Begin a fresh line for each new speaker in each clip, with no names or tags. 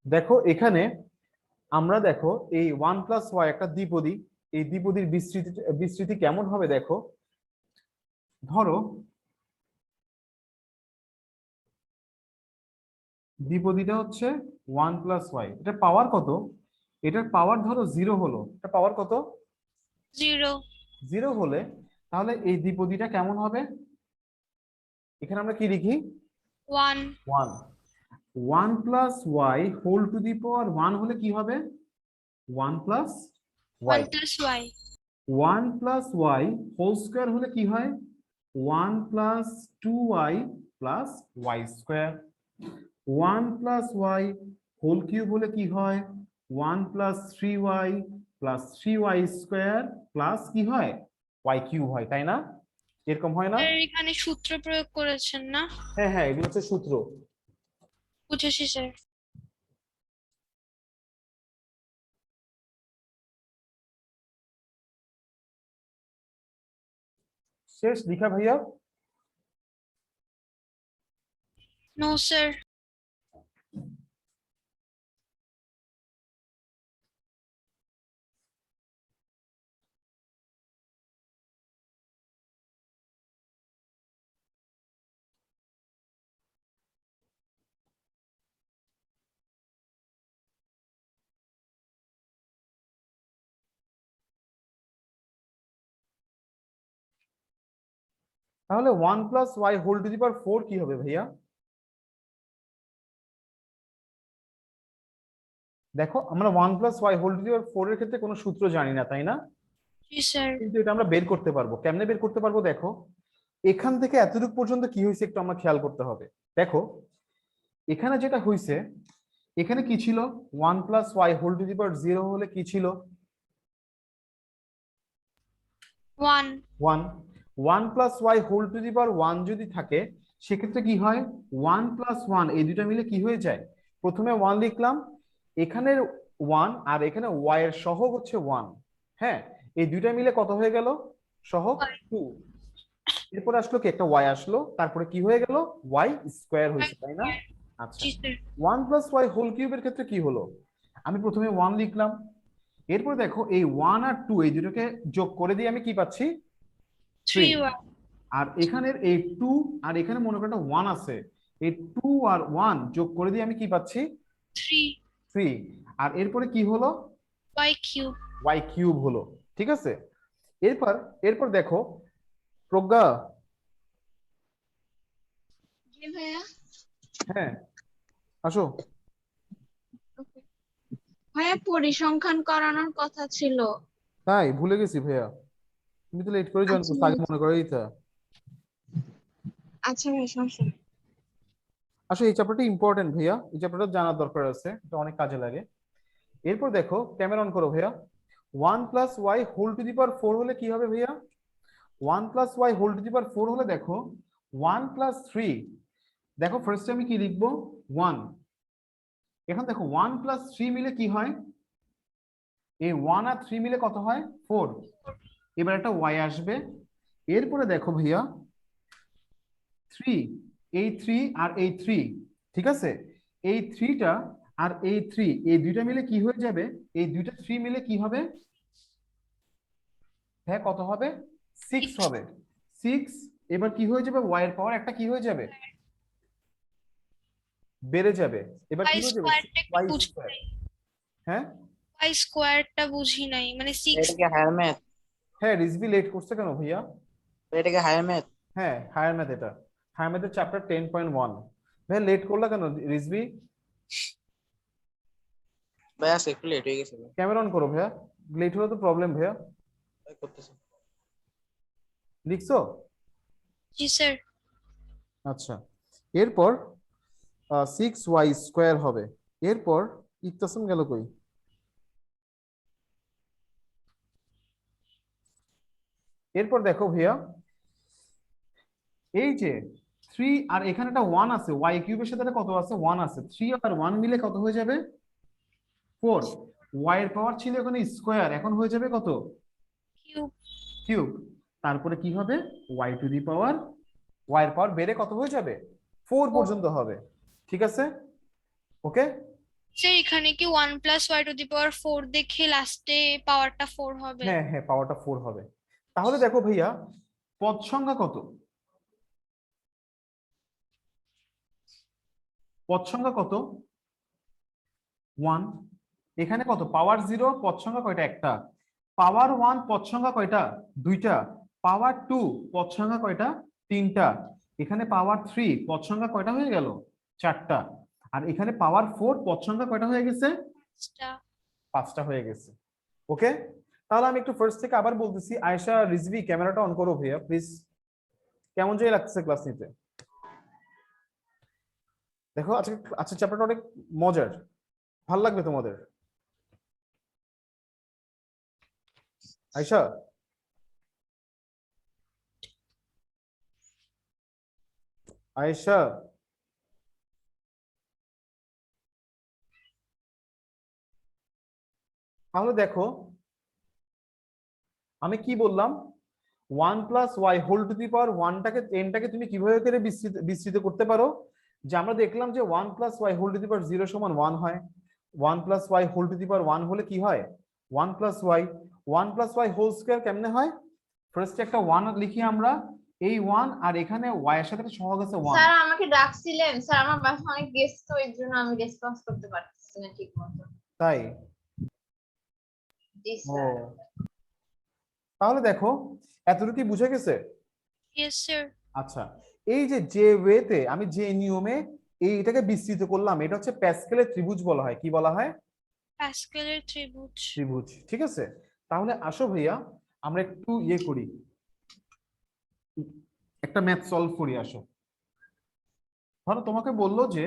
দেখো এখানে আমরা দেখো এই 1 + y একটা দ্বিপদী। এই দ্বিপদীর বিস্তৃতি বিস্তৃতি কেমন হবে দেখো। ধরো দ্বিপদীটা হচ্ছে 1 + y, এটা পাওয়ার কত? এটার পাওয়ার ধরো 0 হলো, এটা পাওয়ার কত?
0
0 হলে তাহলে এই দ্বিপদীটা কেমন হবে? এখানে আমরা কি লিখি?
1
1। 1 + y whole to the power 1 হলে কি হবে? 1 + y।
1 + y
1 + y whole square হলে কি হয়? 1 + 2y + y square. 1 + y whole cube হলে কি হয়? 1 + 3y + 3y স্কয়ার প্লাস কি হয়? y কিউব হয়, তাই না? এরকম হয় না?
স্যার এখানে সূত্র প্রয়োগ করেছেন না?
হ্যাঁ হ্যাঁ, এগুলো হচ্ছে সূত্র।
বুঝেছি স্যার।
শেষ লিখা ভাইয়া?
No sir.
তাহলে 1 + y whole to the power 4 কি হবে ভাইয়া? দেখো আমরা 1 + y whole to the power 4 এর ক্ষেত্রে কোনো সূত্র জানি না, তাই না?
জি স্যার।
কিন্তু এটা আমরা বের করতে পারবো। কেমনে বের করতে পারবো দেখো। এখান থেকে এতটুকু পর্যন্ত কি হয়েছে একটু আমরা খেয়াল করতে হবে। দেখো এখানে যেটা হয়েছে, এখানে কি ছিল? 1 + y হোল টু দি পাওয়ার 0 হলে কি ছিল?
1
1। 1 + y whole to the power 1 যদি থাকে সেক্ষেত্রে কি হয়? 1 + 1 এই দুটো মিলে কি হয়ে যায়? প্রথমে 1 লিখলাম, এখানের 1 আর এখানে y এর সহগ হচ্ছে 1। হ্যাঁ, এই দুইটা মিলে কত হয়ে গেল? সহগ 2। এরপর আসলো কি? একটা y আসলো, তারপরে কি হয়ে গেল? y স্কয়ার হয়েছে, তাই না? আচ্ছা,
জি স্যার।
1 + y হোল কিউবের ক্ষেত্রে কি হলো? আমি প্রথমে 1 লিখলাম, এরপর দেখো এই 1 আর 2 এই দুটোকে যোগ করে দিয়ে আমি কি পাচ্ছি? 3।
3y
আর এখানের এই 2 আর এখানে মনে করো একটা 1 আছে, এই 2 আর 1 যোগ করে দিয়ে আমি কি পাচ্ছি?
3
3। আর এরপরে কি হলো?
y cube.
y কিউব হলো। ঠিক আছে, এরপর এরপর দেখো প্রজ্ঞা।
জি ভাইয়া।
হ্যাঁ, আসো।
ভাইয়া পরিসংখ্যান করানোর কথা ছিল।
তাই ভুলে গেছি ভাইয়া, তুমি তো লেট করে জয়েন
আচ্ছা
করছো,
ভাই,
আগে মনে করে দিতা।
আচ্ছা ভাই, সমস্যা নেই।
আসলে এই চ্যাপ্টারটা ইম্পর্টেন্ট ভাইয়া, এই চ্যাপ্টারটা জানার দরকার আছে, এটা অনেক কাজে লাগে। এরপর দেখো ক্যামেরা অন করো ভাইয়া। 1 + y whole to the power 4 হলে কি হবে ভাইয়া? 1 + y whole to the power 4 হলে দেখো 1 + 3। দেখো ফার্স্টে আমি কি লিখবো? 1। এখন দেখো 1 + 3 মিলে কি হয়? এই 1 আর 3 মিলে কত হয়? 4। এবার একটা y আসবে। এরপরে দেখো ভাইয়া 3, এই 3 আর এই 3, ঠিক আছে, এই 3টা আর এই 3 এই দুইটা মিলে কি হয়ে যাবে? এই দুইটা 3 মিলে কি হবে? হ্যাঁ, কত হবে? 6
6
হবে। 6। এবার কি হয়ে যাবে? y এর পাওয়ার একটা কি হয়ে যাবে? বেড়ে যাবে। এবার
y
কি হয়ে যাবে?
স্কোয়ারটা একটু
y
বুঝি
স্কয়ার।
নাই।
হ্যাঁ
y স্কোয়ারটা বুঝি নাই, মানে 6।
এটা কি হায়ার ম্যাথ?
হ্যাঁ, রিজভি লেট করছে কেন ভাইয়া?
এটা কি হায়ার ম্যাথ?
হ্যাঁ, হায়ার ম্যাথ, এটা হায়ার ম্যাথের চ্যাপ্টার 10.1। ভাইয়া লেট করলা কেন রিজভি?
ভাই আজকে একটু লেট হয়ে গেছে ভাই।
ক্যামেরা অন করো ভাইয়া, লেট হলে তো প্রবলেম ভাইয়া।
ভাই করতেছি।
লিখছো?
জি স্যার।
আচ্ছা, এরপর 6y স্কয়ার হবে। এরপর ইকতাসম গেল কই? এরপর দেখো ভাইয়া, এই যে 3 আর এখানে একটা 1 আছে, y কিউবের সাথে একটা কত আছে? 1 আছে। 3 আর 1 মিলে কত হয়ে যাবে? 4। y এর পাওয়ার ছিল এখানে স্কয়ার, এখন হয়ে যাবে কত?
কিউব।
কিউব। তারপরে কি হবে? y to the power, y এর পাওয়ার বেড়ে কত হয়ে যাবে? 4 পর্যন্ত হবে। ঠিক আছে, ওকে।
স্যার এখানে কি 1 + y⁴ দেখে লাস্টে পাওয়ারটা 4 হবে?
হ্যাঁ হ্যাঁ, পাওয়ারটা 4 হবে। তাহলে দেখো ভাইয়া, পদ সংখ্যা কত? পদ সংখ্যা কত? 1। এখানে কত? পাওয়ার 0, পদ সংখ্যা কয়টা? একটা। পাওয়ার 1, পদ সংখ্যা কয়টা? দুইটা। পাওয়ার 2, পদ সংখ্যা কয়টা? তিনটা। এখানে পাওয়ার 3, পদ সংখ্যা কয়টা হয়ে গেল? চারটা। আর এখানে পাওয়ার 4, পদ সংখ্যা কয়টা হয়ে গেছে?
পাঁচটা।
পাঁচটা হয়ে গেছে। ওকে, তাহলে আমি একটু ফার্স্ট থেকে আবার বলতেছি। আয়েশা, রিজভি, ক্যামেরাটা অন করো ভাইয়া প্লিজ। কেমন যাই লাগতেছে ক্লাস নিতে? দেখো আজকে আজকে চ্যাপ্টারটা অনেক মজার, ভাল লাগবে তোমাদের। আয়েশা, আয়েশা, তাহলে দেখো আমি কি বললাম, 1 + y⁴ টেনটাকে তুমি কিভাবে করে বিস্তৃত করতে পারো? যে আমরা দেখলাম যে 1 + y⁴ 0 = 1 হয়। 1 + y⁴ হলে কি হয়? 1 + y। 1 + y² কেমনে হয়? ফার্স্টে একটা 1 লিখি আমরা, এই 1 আর এখানে y এর সাথে একটা সহগ আছে 1।
স্যার আমাকে ডাকছিলেন স্যার, আমার বাসায় অনেক গেস্ট, তো এর জন্য আমি রেসপন্স করতে পারতেছি না ঠিক মতো।
তাই?
জি
ও,
স্যার।
তাহলে দেখো এতটুকু কি বুঝে গেছে?
Yes sir.
আচ্ছা, এই যে যে ওয়েতে আমি যে নিয়মে এইটাকে বিস্তৃত করলাম, এটা হচ্ছে প্যাসকেলের ত্রিভুজ বলা হয়। কি বলা হয়?
প্যাসকেলের ত্রিভুজ।
ত্রিভুজ। ঠিক আছে, তাহলে আসো ভাইয়া আমরা একটু ইয়ে করি, একটা ম্যাথ সলভ করি। আসো, ধরো তোমাকে বললো যে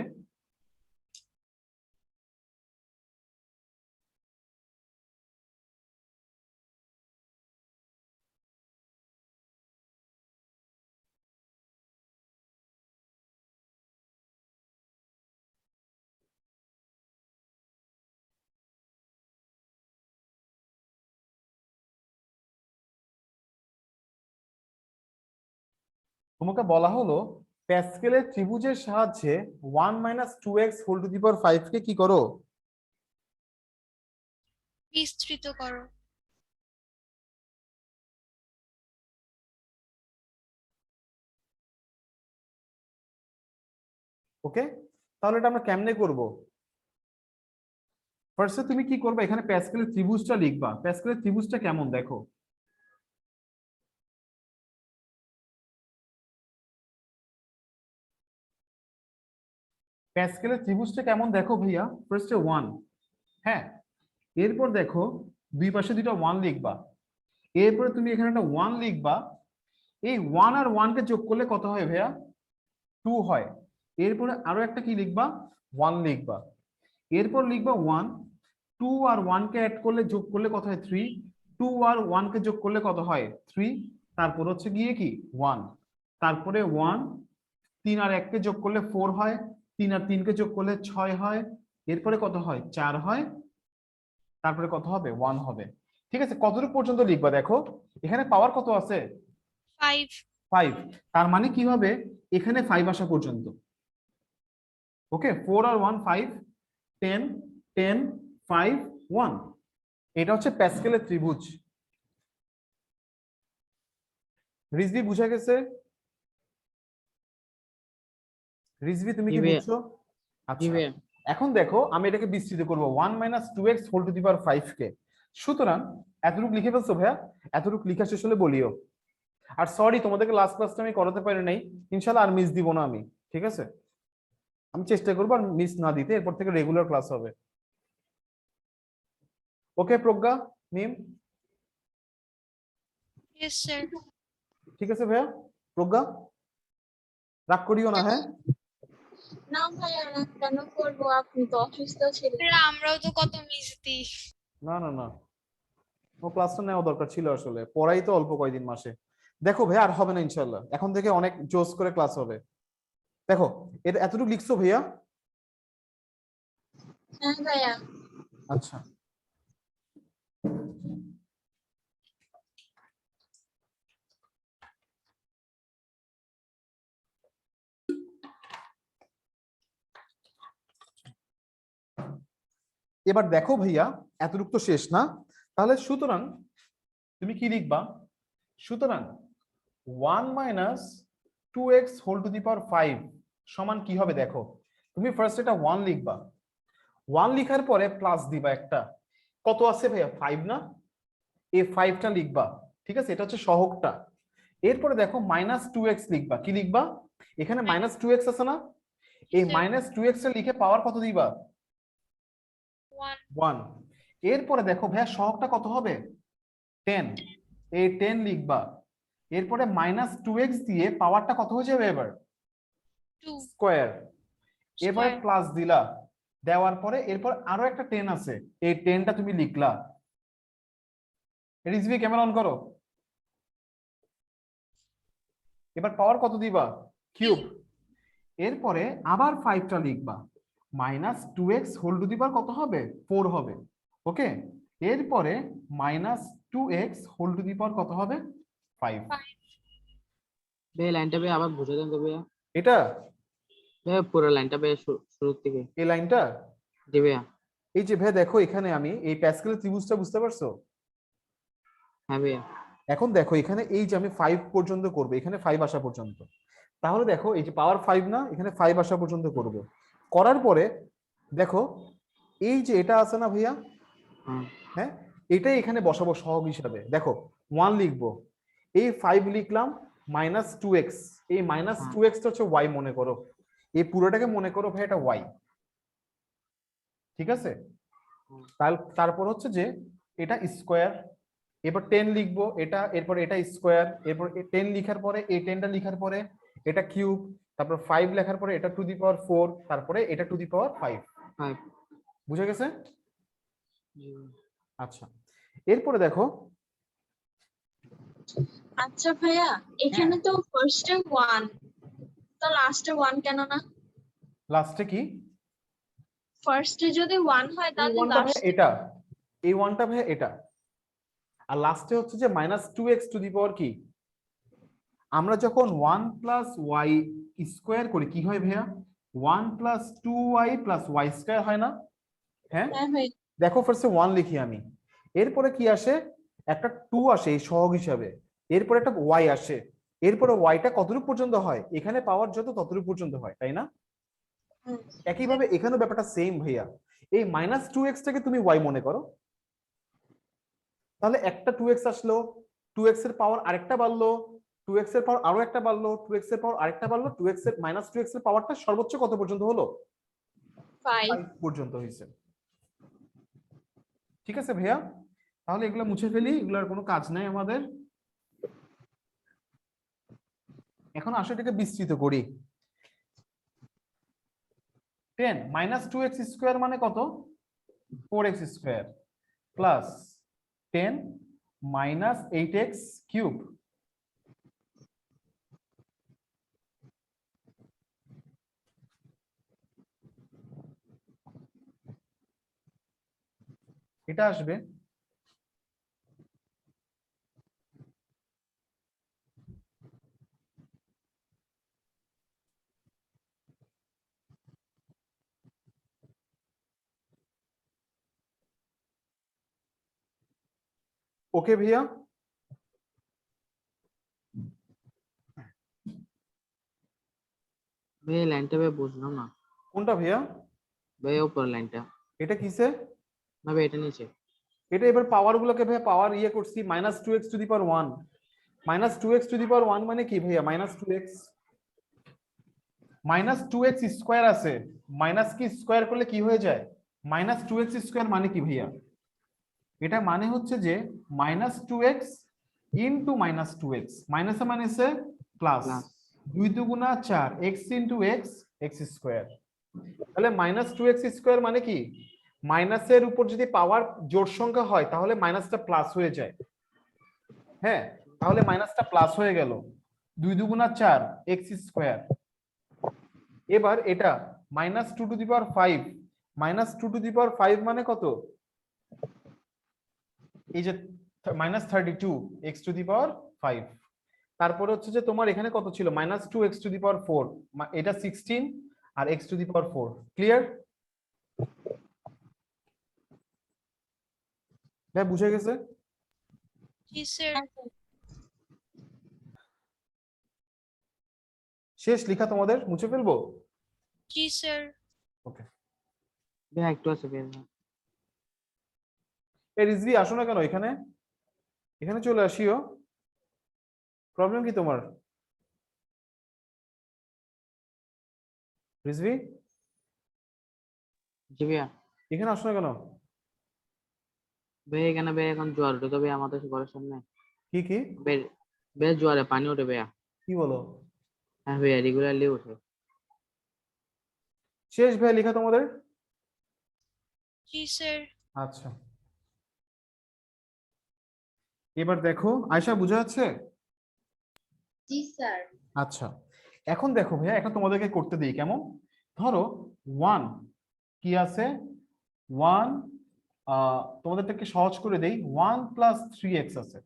তোমাকে বলা হলো প্যাসকেলের ত্রিভুজের সাহায্যে 1 - 2x⁵ কে কি করো?
বিস্তৃত করো।
ওকে, তাহলে এটা আমরা কেমনে করব? ফার্স্টে তুমি কি করবে, এখানে প্যাসকেলের ত্রিভুজটা লিখবা। প্যাসকেলের ত্রিভুজটা কেমন দেখো। প্যাসকেলের ত্রিভুজটা কেমন দেখো ভাইয়া, ফার্স্টে 1। হ্যাঁ, এরপর দেখো দুই পাশে দুইটা 1 লিখবা। এরপরে তুমি এখানে একটা 1 লিখবা। এই 1 আর 1 কে যোগ করলে কত হয় ভাইয়া? 2 হয়। এরপরে আরো একটা কি লিখবা? 1 লিখবা। এরপর লিখবা 1। 2 আর 1 কে অ্যাড করলে, যোগ করলে কত হয়? 3। 2 আর 1 কে যোগ করলে কত হয়? 3। তারপর হচ্ছে গিয়ে কি 1। তারপরে 1। 3 আর 1 কে যোগ করলে 4 হয়। 3 আর 3 কে যোগ করলে 6 হয়। এরপরে কত হয়? 4 হয়। তারপরে কত হবে? 1 হবে। ঠিক আছে, কতটুকু পর্যন্ত লিখবা দেখো। এখানে পাওয়ার কত আছে?
5।
5। তার মানে কি হবে? এখানে 5 আসা পর্যন্ত। ওকে, 4 আর 1 5। 10 10 5 1। এটা হচ্ছে প্যাসকেলের ত্রিভুজ। রিজভি বুঝা গেছে? রিজভি তুমি
জি
কি
ভাইয়া।
বুঝছো?
জি
আচ্ছা,
ভাইয়া।
এখন দেখো আমি এটাকে বিস্তৃত করব 1 - 2x⁴ কে। সুতরাং এতটুকু লিখে ফেলছো ভাইয়া? এতটুকু লিখা শেষ হলে বলিও। আর সরি, তোমাদেরকে লাস্ট ক্লাসটা আমি করাতে পারি নাই। ইনশাআল্লাহ আর মিস দিব না আমি। ঠিক আছে, আমি চেষ্টা করবো আর মিস না দিতে। এরপর থেকে রেগুলার ক্লাস হবে। ওকে প্রজ্ঞা, মিম,
ইয়েস স্যার।
ঠিক আছে ভাইয়া। প্রজ্ঞা, রাগ করিও না, হ্যাঁ?
না ভাইয়া, না কেন করবো, আপনি তো অসুস্থ ছিলেন।
স্যার আমরাও তো কত মিস দিই।
না না না, ও ক্লাসটা নেওয়া দরকার ছিল আসলে, পড়াই তো অল্প কয়দিন মাসে। দেখো ভাইয়া আর হবে না ইনশাল্লাহ, এখন থেকে অনেক জোস করে ক্লাস হবে। দেখো, এটা এতটুকু লিখছো ভাইয়া?
হ্যাঁ ভাইয়া।
আচ্ছা, এবার দেখো ভাইয়া, এতটুকু তো শেষ না, তাহলে সুতরাং তুমি কি লিখবা? সুতরাং 1 minus 2x whole to the power 5 সমান কি হবে দেখো। তুমি ফার্স্ট এটা 1 লিখবা, 1 লিখার পরে প্লাস দিবা একটা, কত আছে ভাইয়া 5 না, এই 5টা লিখবা, ঠিক আছে, এটা হচ্ছে সহগটা। এরপরে দেখো মাইনাস 2x লিখবা, কি লিখবা? এখানে মাইনাস 2x আছে না, এই মাইনাস 2x এ লিখে পাওয়ার কত দিবা? 1। এরপরে দেখো ভাইয়া সহগটা কত হবে? 10, এই 10 লিখবা। এরপরে মাইনাস 2x দিয়ে পাওয়ারটা কত হয়ে যাবে এবার?
2
স্কয়ার। এবার
স্কয়ার।
প্লাস দিলা, দেওয়ার পরে এরপর আরো একটা 10 আছে, এই 10টা তুমি লিখলা। রিজভি ক্যামেরা অন করো। এবার পাওয়ার কত দিবা? কিউব। এরপরে আবার 5টা লিখবা, minus 2x whole to the power কত হবে? 4 হবে। ওকে, এরপরে minus 2x whole to the power কত হবে? 5।
ভাই লাইনটা ভাই আবার বুঝে দেন তো ভাইয়া।
এটা
ভাই পুরো লাইনটা ভাই শুরু থেকে।
এই লাইনটা,
জি ভাইয়া।
এই যে ভাই দেখো এখানে আমি এই প্যাসকেলের ত্রিভুজটা বুঝতে পারছো?
হ্যাঁ ভাইয়া।
এখন দেখো এখানে এই যে আমি 5 পর্যন্ত করব, এখানে 5 আসা পর্যন্ত, তাহলে দেখো এই যে পাওয়ার 5 না, এখানে 5 আসা পর্যন্ত করব। করার পরে দেখো এই যে এটা আছে না ভাইয়া, হ্যাঁ, এটাই এখানে বসাবো সহগ হিসাবে। দেখো 1 লিখবো, এই 5 লিখলাম, মাইনাস 2x, এই মাইনাস 2x টা হচ্ছে y মনে করো, এই পুরোটাকে মনে করো ভাই এটা y, ঠিক আছে। তারপর হচ্ছে যে এটা স্কয়ার, এরপর 10 লিখবো এটা, এরপর এটা স্কয়ার, এরপর 10 লিখার পরে এই 10টা লিখার পরে এটা কিউব, তারপর 5 লেখার পরে এটা টু দি পাওয়ার 4, তারপরে এটা টু দি পাওয়ার 5।
5।
বুঝে গেছে?
জি।
আচ্ছা, এরপরে দেখো,
আচ্ছা ভাইয়া, এখানে তো ফার্স্টে 1, তো লাস্টে 1 কেন না?
লাস্টে কি?
ফার্স্টে যদি 1 হয়
এই
তাহলে
1টা ভাই
লাস্টে
এটা, এই 1টা ভাই এটা, আর লাস্টে হচ্ছে যে minus 2x to the power কি? আমরা যখন 1 প্লাস ওয়াই স্কোয়ার করি কি হয় ভাইয়া? 1 plus 2y plus Y square হয় না? হ্যাঁ,
হ্যাঁ ভাই।
দেখো ফার্স্টে 1 লিখি আমি, এরপরে কি আসে? একটা 2 আসে এই সহগ হিসাবে, এরপরে একটা y আসে, এরপরে yটা কতটুকু পর্যন্ত হয়? এখানে পাওয়ার যত ততটুকু পর্যন্ত হয়, তাই না?
হুম।
একইভাবে এখানেও ব্যাপারটা সেম ভাইয়া, এই মাইনাস 2x টাকে তুমি y মনে করো, তাহলে একটা 2x আসলো, 2x এর পাওয়ার আরেকটা বাড়লো, 2x এর পাওয়ার আরো একটা বাড়লো, 2x এর পাওয়ার আরেকটা বাড়লো, 2x এর মাইনাস 2x এর পাওয়ারটা সর্বোচ্চ কত পর্যন্ত হলো?
5।
5 পর্যন্ত হয়েছে। ঠিক আছে ভাইয়া, তাহলে এগুলো মুছে ফেলি, এগুলোর কোনো কাজ নাই আমাদের। এখন আসলে এটাকে বিস্তৃত করি। 10 মাইনাস 2x স্কোয়ার মানে কত? 4x square plus 10 minus 8x cube, এটা আসবে। ওকে ভাইয়া,
ভাই লাইনটা ভাই বুঝলাম না।
কোনটা ভাইয়া?
ভাই উপর লাইনটা।
এটা কিসে?
না ভাই এটা নিচে।
এটা এবার পাওয়ার গুলোকে ভাইয়া পাওয়ার ইয়ে করছি, minus 2x to the power 1, minus 2x to the power 1 মানে কি ভাইয়া? Minus 2x, minus 2x square আছে, মাইনাস কি স্কোয়ার করলে কি হয়ে যায়? মাইনাস 2x স্কোয়ার মানে কি ভাইয়া? এটা মানে হচ্ছে যে minus 2x into minus 2x, মাইনাসে মাইনাসে প্লাস, 2 দুগুণা 4, x into x, x square. তাহলে মাইনাস 2x স্কোয়ার মানে কি? মাইনাসের উপর যদি পাওয়ার জোড় সংখ্যা হয় তাহলে মাইনাসটা প্লাস হয়ে যায়। হ্যাঁ, তাহলে মাইনাসটা প্লাস হয়ে গেল, 2 দুগুণা 4, এক্স স্কোয়ার। এবার এটা minus 2 to the power 5, minus 2 to the power 5 মানে কত? এই যে minus 32 x to the power 5। তারপরে হচ্ছে যে তোমার এখানে কত ছিল? Minus 2 x to the power 4, এটা 16 আর x to the power 4। Clear? ভাই বুঝে গেছে?
জি স্যার।
শেষ লেখা তোমাদের, মুছে ফেলবো?
জি স্যার।
ওকে।
ভাইয়া একটু আছে ভাইয়া।
এই রিজভি আসো না কেন এখানে, এখানে চলে আসিও। প্রবলেম কি তোমার রিজভি?
জি ভাইয়া।
এখানে আসো না কেন?
ভাইয়া এখানে ভাইয়া এখন জোয়ার উঠে তো ভাইয়া আমাদের ঘরের সামনে।
কি কি
ভাইয়া জোয়ারে পানি ওঠে ভাইয়া।
কি বলো?
হ্যাঁ ভাইয়া রেগুলারলি ওঠে।
শেষ ভাই লেখা তোমাদের?
জি স্যার।
আচ্ছা, এবার দেখো আয়শা বুঝা যাচ্ছে?
জি স্যার।
আচ্ছা, এখন দেখো ভাইয়া, এখন তোমাদেরকে করতে দিই কেমন। ধরো ওয়ান কি আছে, ওয়ান তোমাদেরকে সহজ করে দেই, 1+3x আছে,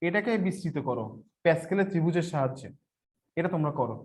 এটাকে বিস্তৃত করো প্যাসকেলের ত্রিভুজের সাহায্যে। এটা তোমরা করো।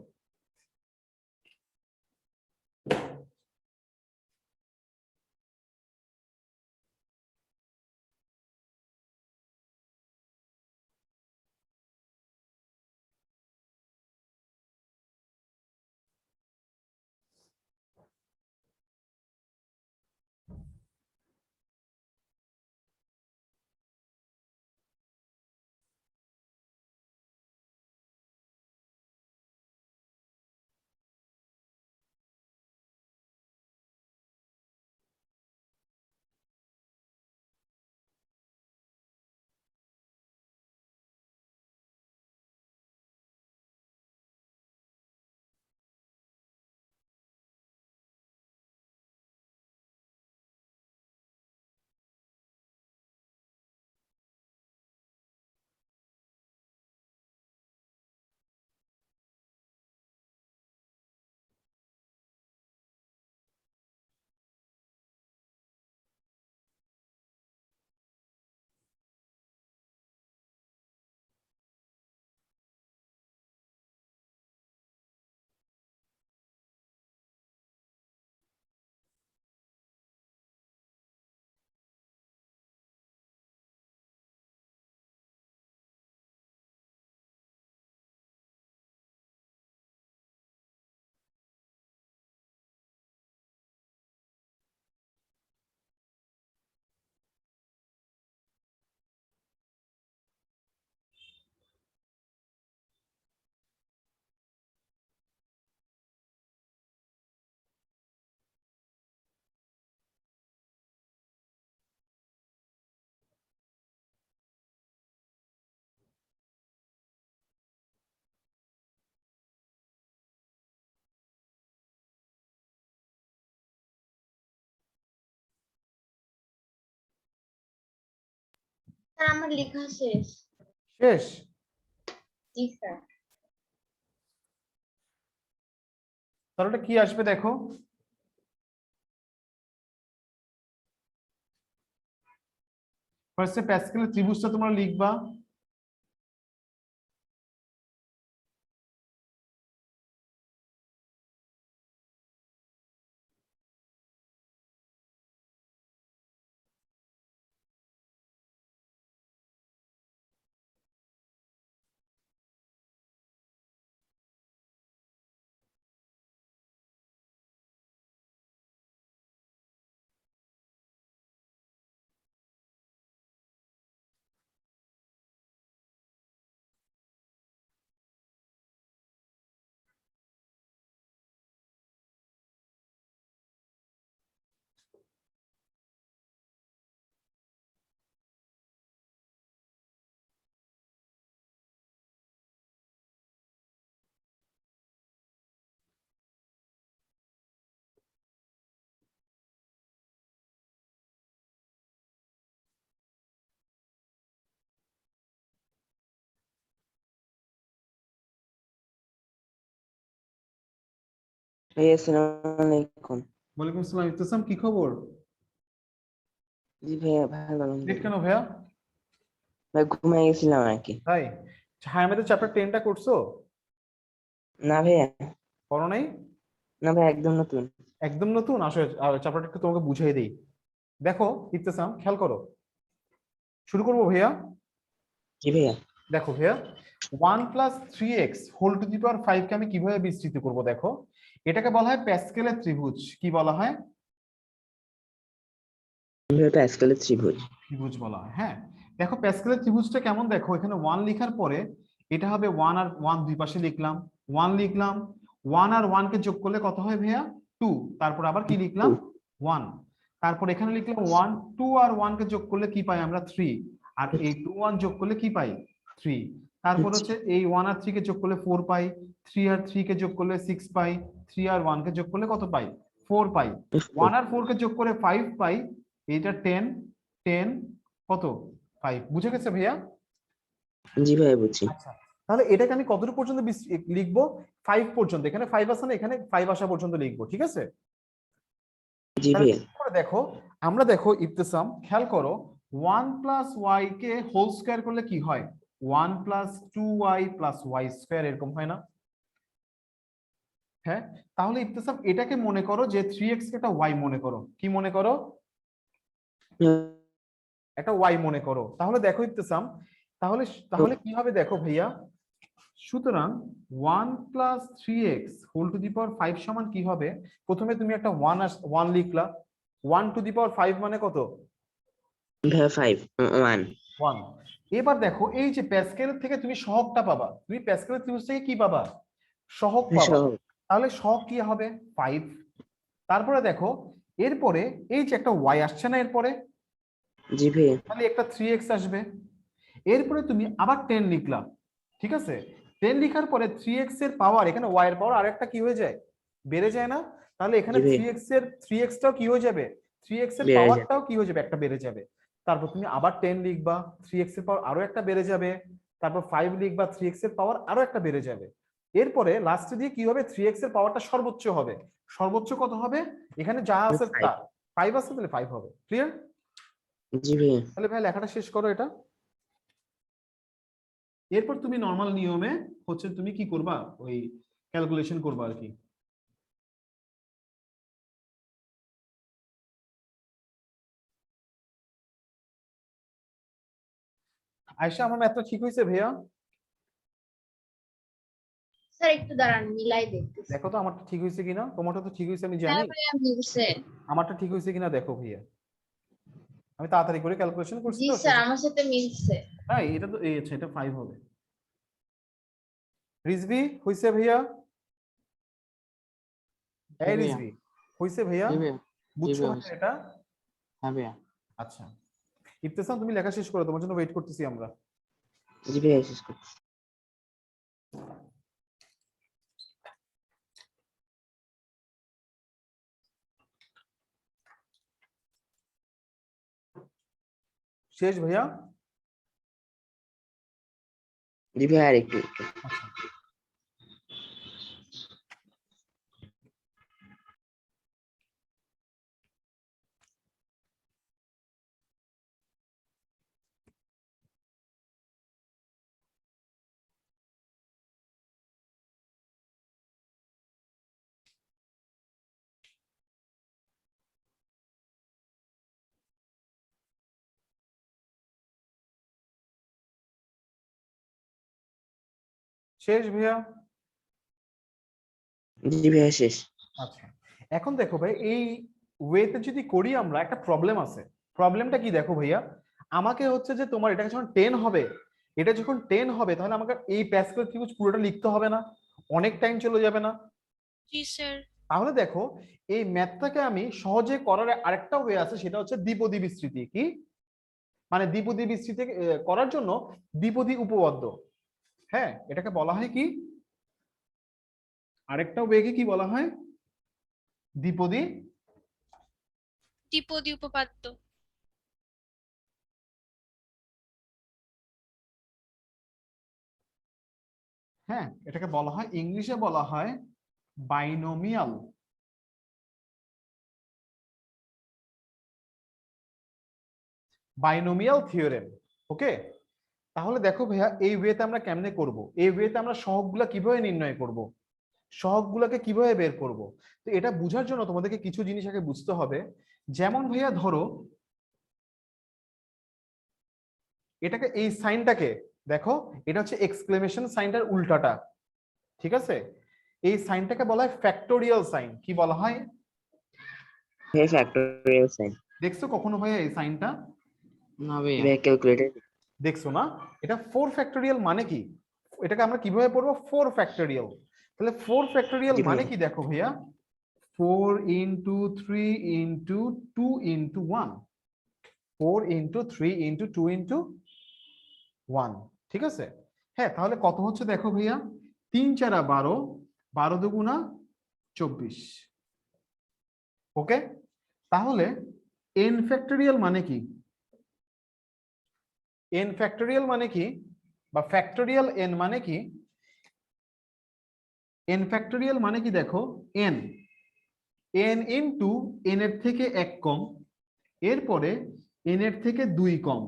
স্যার আমার লেখা শেষ।
শেষ?
জি স্যার।
তাহলে ওটা কি আসবে দেখো। ফার্স্টে প্যাসকেলের ত্রিভুজটা তোমরা লিখবা।
ভাই আসসালামু আলাইকুম।
ওয়ালাইকুম আসসালাম, ইবতিসাম কি খবর?
জি ভাইয়া ভালো
লেট কেন
আলহামদুলিল্লাহ।
ভাইয়া?
ভাই ঘুমিয়ে গেছিলাম আর কি।
তাই? হায়ামেদের চ্যাপ্টার 10টা করছো?
না ভাইয়া,
করো নাই?
না ভাই একদম নতুন।
একদম নতুন? আসলে চ্যাপ্টারটা একটু তোমাকে বুঝিয়ে দিই। দেখো ইত্তেসাম খেয়াল করো, শুরু করবো ভাইয়া।
জি ভাইয়া।
দেখো ভাইয়া 1+3x whole to the power 5 কে আমি কিভাবে বিস্তৃত করব? দেখো এটাকে বলা হয় প্যাসকেলের ত্রিভুজ। কি বলা হয়?
প্যাসকেলের ত্রিভুজ।
ত্রিভুজ বলা হয়। হ্যাঁ, দেখো প্যাসকেলের ত্রিভুজটা কেমন, দেখো এখানে 1 লেখার পরে এটা হবে 1 আর 1 দুই পাশে লিখলাম, 1 লিখলাম, 1 আর 1 কে যোগ করলে কত হয় ভাইয়া? 2। তারপর আবার কি লিখলাম? 1। তারপর এখানে লিখলাম 1, 2 আর 1 কে যোগ করলে কি পাই আমরা? 3। আর এই 2 1 যোগ করলে কি পাই? 3। তারপর হচ্ছে এই 1 আর 3 কে যোগ করলে 4 পাই, 3 আর 3 কে যোগ করলে 6 পাই, 3 আর 1 কে যোগ করলে কত পাই? 4 পাই। 1 আর 4 কে যোগ করে 5 পাই, এইটা 10, 10 কত? 5। বুঝে গেছে ভাইয়া?
জি ভাইয়া বুঝছি।
আচ্ছা, তাহলে এটাকে আমি কতটুকু পর্যন্ত লিখবো? 5 পর্যন্ত। এখানে 5 আছে না, এখানে 5 আসা পর্যন্ত লিখবো, ঠিক আছে?
জি ভাইয়া।
তাহলে দেখো আমরা, দেখো ইবতিসাম খেয়াল করো, 1 + y কে হোল স্কয়ার করলে কি হয়? 1 + 2y + y স্কয়ার, এরকম হয় না? হ্যাঁ, তাহলে ইবতিসাম এটাকে মনে করো যে 3x কে একটা y মনে করো। কি মনে করো? একটা y মনে করো। তাহলে দেখো ইবতিসাম, তাহলে তাহলে কি হবে দেখো ভাইয়া, সুতরাং 1 + 3x whole to the power 5 সমান কি হবে? প্রথমে তুমি একটা 1 লিখলা, 1 টু দি পাওয়ার 5 মানে কত?
ভাইয়া 5 1।
1। এবার দেখো এই যে প্যাসকেল থেকে তুমি সহগটা পাবা, তুমি প্যাসকেলের ত্রিভুজ থেকে কি পাবা? সহগ পাবা। তাহলে সহগ কি হবে? 5। তারপরে দেখো এরপরে এই যে একটা y আসছে না এরপরে,
জি ভাইয়া।
তাহলে একটা 3x আসবে। এরপরে তুমি আবার 10 লিখলা, ঠিক আছে? 10 লিখার পরে 3x এর পাওয়ার, এখানে y এর পাওয়ার আরেকটা কি হয়ে যায়? বেড়ে যায় না? তাহলে এখানে
জি ভাইয়া।
3x টাও কি হয়ে যাবে? 3x এর
বেড়ে যাবে।
পাওয়ারটাও কি হয়ে যাবে? একটা বেড়ে যাবে। তারপর তুমি আবার 10 লিখবা, 3x এর পাওয়ার আরো একটা বেড়ে যাবে। তারপর 5 লিখবা, 3x এর পাওয়ার আরো একটা বেড়ে যাবে। এরপরে লাস্টে দিয়ে কি হবে? 3x এর পাওয়ারটা সর্বোচ্চ হবে। সর্বোচ্চ কত হবে? এখানে যা আছে
5।
তা 5 আছে, তাহলে 5 হবে। ক্লিয়ার?
জি ভাইয়া।
তাহলে ভাই লেখাটা শেষ করো এটা। এরপর তুমি নরমাল নিয়মে হচ্ছে তুমি কি করবা? ওই ক্যালকুলেশন করবা আর কি। আয়শা, আমার ম্যাথটা ঠিক হয়েছে ভাইয়া?
স্যার একটু দাঁড়ান, মিলাই দেখতেছি।
দেখো তো আমারটা ঠিক হয়েছে কিনা। তোমারটা তো ঠিক হয়েছে আমি জানি,
হ্যাঁ ভাইয়া মিলছে।
আমারটা ঠিক হয়েছে কিনা দেখো ভাইয়া। আমি তাড়াতাড়ি করে ক্যালকুলেশন করছি
জি
তো।
স্যার, আমার সাথে মিলছে।
হ্যাঁ, এটা তো এই আচ্ছা, এটা 5 হবে। রিজভি হইছে ভাইয়া? এই
ভাইয়া।
রিজভি হইছে ভাইয়া?
জি ভাইয়া।
বুঝছো
ভাইয়া,
ভাইয়া এটা?
হ্যাঁ ভাইয়া।
আচ্ছা, ইবতিসাম তুমি লেখা শেষ করো, তোমার জন্য ওয়েট করতেছি আমরা।
জি ভাইয়া শেষ করছি।
শেষ ভাইয়া?
জি ভাইয়া আর একটু।
আচ্ছা, শেষ ভাইয়া?
জি ভাইয়া শেষ।
আচ্ছা, এখন দেখো ভাই এই ওয়েতে যদি করি আমরা, একটা প্রবলেম আছে। প্রবলেমটা কি দেখো ভাইয়া, আমাকে হচ্ছে যে তোমার এটা যখন 10 হবে, এটা যখন 10 হবে তাহলে আমাকে এই প্যাসকেল ত্রিভুজ পুরোটা লিখতে হবে না? অনেক টাইম চলে যাবে না?
জি স্যার।
তাহলে দেখো এই ম্যাথটাকে আমি সহজে করার আরেকটা ওয়ে আছে, সেটা হচ্ছে দ্বিপদী বিস্তৃতি। কি মানে দ্বিপদী বিস্তৃতি করার জন্য দ্বিপদী উপপাদ্য। হ্যাঁ, এটাকে বলা হয় কি, আরেকটা ওয়েকে কি বলা হয়? দ্বিপদী
দ্বিপদী উপপাদ্য।
হ্যাঁ, এটাকে বলা হয়, ইংলিশে বলা হয় বাইনোমিয়াল। Binomial theorem. ওকে, তাহলে দেখো ভাইয়া এই ওয়েতে আমরা কেমনে করব? এই ওয়েতে আমরা সহগগুলা কিভাবে নির্ণয় করব? সহগগুলোকে কিভাবে বের করব। তো এটা বোঝার জন্য তোমাদেরকে কিছু জিনিস আগে বুঝতে হবে। যেমন ভাইয়া ধরো এটাকে, এই সাইনটাকে দেখো, এটা হচ্ছে এক্সক্লেমেশন সাইনটার উল্টাটা, ঠিক আছে? এই সাইনটাকে বলা হয় ফ্যাক্টোরিয়াল সাইন। কি বলা হয়?
ভাইয়া ফ্যাক্টোরিয়াল সাইন।
দেখছো কখনো ভাইয়া এই সাইনটা?
না ভাইয়া।
ভাইয়া ক্যালকুলেটর।
দেখছো না? এটা 4 ফ্যাক্টোরিয়াল মানে কি? এটাকে আমরা কিভাবে পড়বো? 4 ফ্যাক্টোরিয়াল। তাহলে 4 ফ্যাক্টোরিয়াল
জি ভাইয়া।
মানে কি দেখো ভাইয়া, 4 into 3 into 2 into 1, 4 into 3 into 2 into 1, ঠিক আছে? হ্যাঁ, তাহলে কত হচ্ছে দেখো ভাইয়া, 3 4 12, 12 দুগুণা 24। ওকে, তাহলে n ফ্যাক্টোরিয়াল মানে কি? n ফ্যাক্টোরিয়াল মানে কি, বা ফ্যাক্টোরিয়াল n মানে কি? n ফ্যাক্টোরিয়াল মানে কি দেখো, n ইনটু n এর থেকে 1 কম, এরপরে n এর থেকে 2 কম,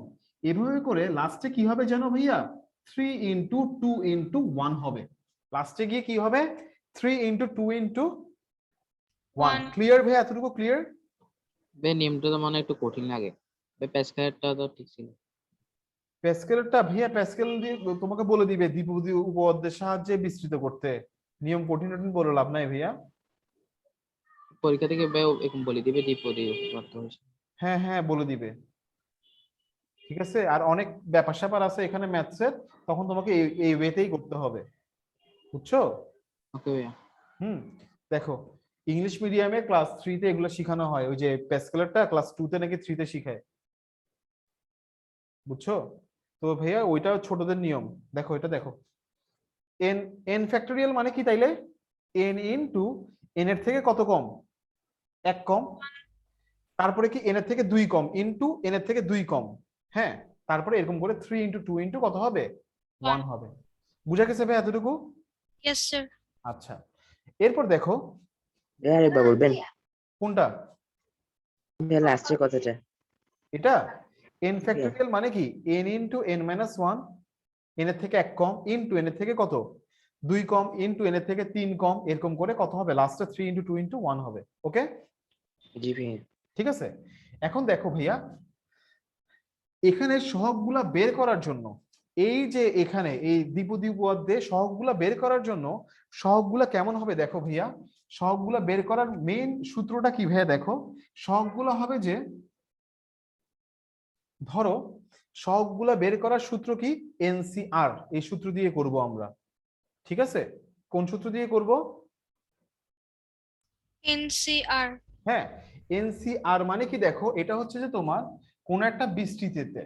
এভাবে করে লাস্টে কি হবে জানো ভাইয়া, 3 ইনটু 2 ইনটু 1 হবে। লাস্টে গিয়ে কি হবে, 3 ইনটু 2 ইনটু 1।
One.
ক্লিয়ার ভাইয়া? এতটুকু ক্লিয়ার?
ভাই নিয়মটা তো মানে একটু কঠিন লাগে ভাই, প্যাসকেলটা তো ঠিক ছিল।
প্যাসকেলটা ভাইয়া, প্যাসকেল দিয়ে তোমাকে বলে দিবে দ্বিপদী উপপাদ্যের সাহায্যে বিস্তৃত করতে। নিয়ম কঠিন কঠিন বলে লাভ নাই ভাইয়া।
পরীক্ষা থেকে ভাই এরকম বলে দিবে দ্বিপদী উপপাদ্য হয়েছে।
হ্যাঁ হ্যাঁ বলে দিবে, ঠিক আছে? আর অনেক ব্যাপার স্যাপার আছে এখানে ম্যাথসের, তখন তোমাকে এই ওয়েতেই করতে হবে, বুঝছো?
ওকে ভাইয়া।
দেখো ইংলিশ মিডিয়ামে ক্লাস 3 তে এগুলো শেখানো হয়, ওই যে প্যাসকেলটা ক্লাস 2 তে নাকি 3 তে শিখায়, বুঝছো? তো ভাইয়া ওইটা ছোটদের নিয়ম। দেখো এটা দেখো, n n ফ্যাক্টোরিয়াল মানে কি তাইলে, n ইনটু n এর থেকে কত কম, 1 কম, তারপরে কি n এর থেকে 2 কম ইনটু n এর থেকে 2 কম, হ্যাঁ, তারপরে এরকম করে 3 ইনটু 2 ইনটু কত হবে, 1 হবে। বুঝা গেছে ভাই এতটুকু?
Yes, sir.
আচ্ছা, এরপর দেখো
ভাইয়া আরেকবার বলবেন?
কোনটা,
ভাইয়া লাস্টের কথাটা।
এটা n ফ্যাক্টোরিয়াল মানে কি, n into n minus 1, n এর থেকে 1 কম ইনটু n এর থেকে কত, 2 কম ইনটু n এর থেকে 3 কম, এরকম করে কত হবে, লাস্টে 3 ইনটু 2 ইনটু 1 হবে। ওকে,
জি ভাইয়া।
ঠিক আছে? এখন দেখো ভাইয়া, এখানে সহগগুলা বের করার জন্য, এই যে এখানে এই দ্বিপদী উপপাদ্যে সহগগুলা বের করার জন্য, সহগগুলা কেমন হবে দেখো ভাইয়া, সহগগুলা বের করার মেইন সূত্রটা কি ভাইয়া দেখো, সহগগুলা হবে যে, ধরো সহগগুলা বের করার সূত্র কি, এনসিআর, এই সূত্র দিয়ে করব আমরা, ঠিক আছে? কোন সূত্র দিয়ে করব?
NCR.
হ্যাঁ, এনসিআর মানে কি দেখো, এটা হচ্ছে যে তোমার কোন একটা বিস্তৃতিতে,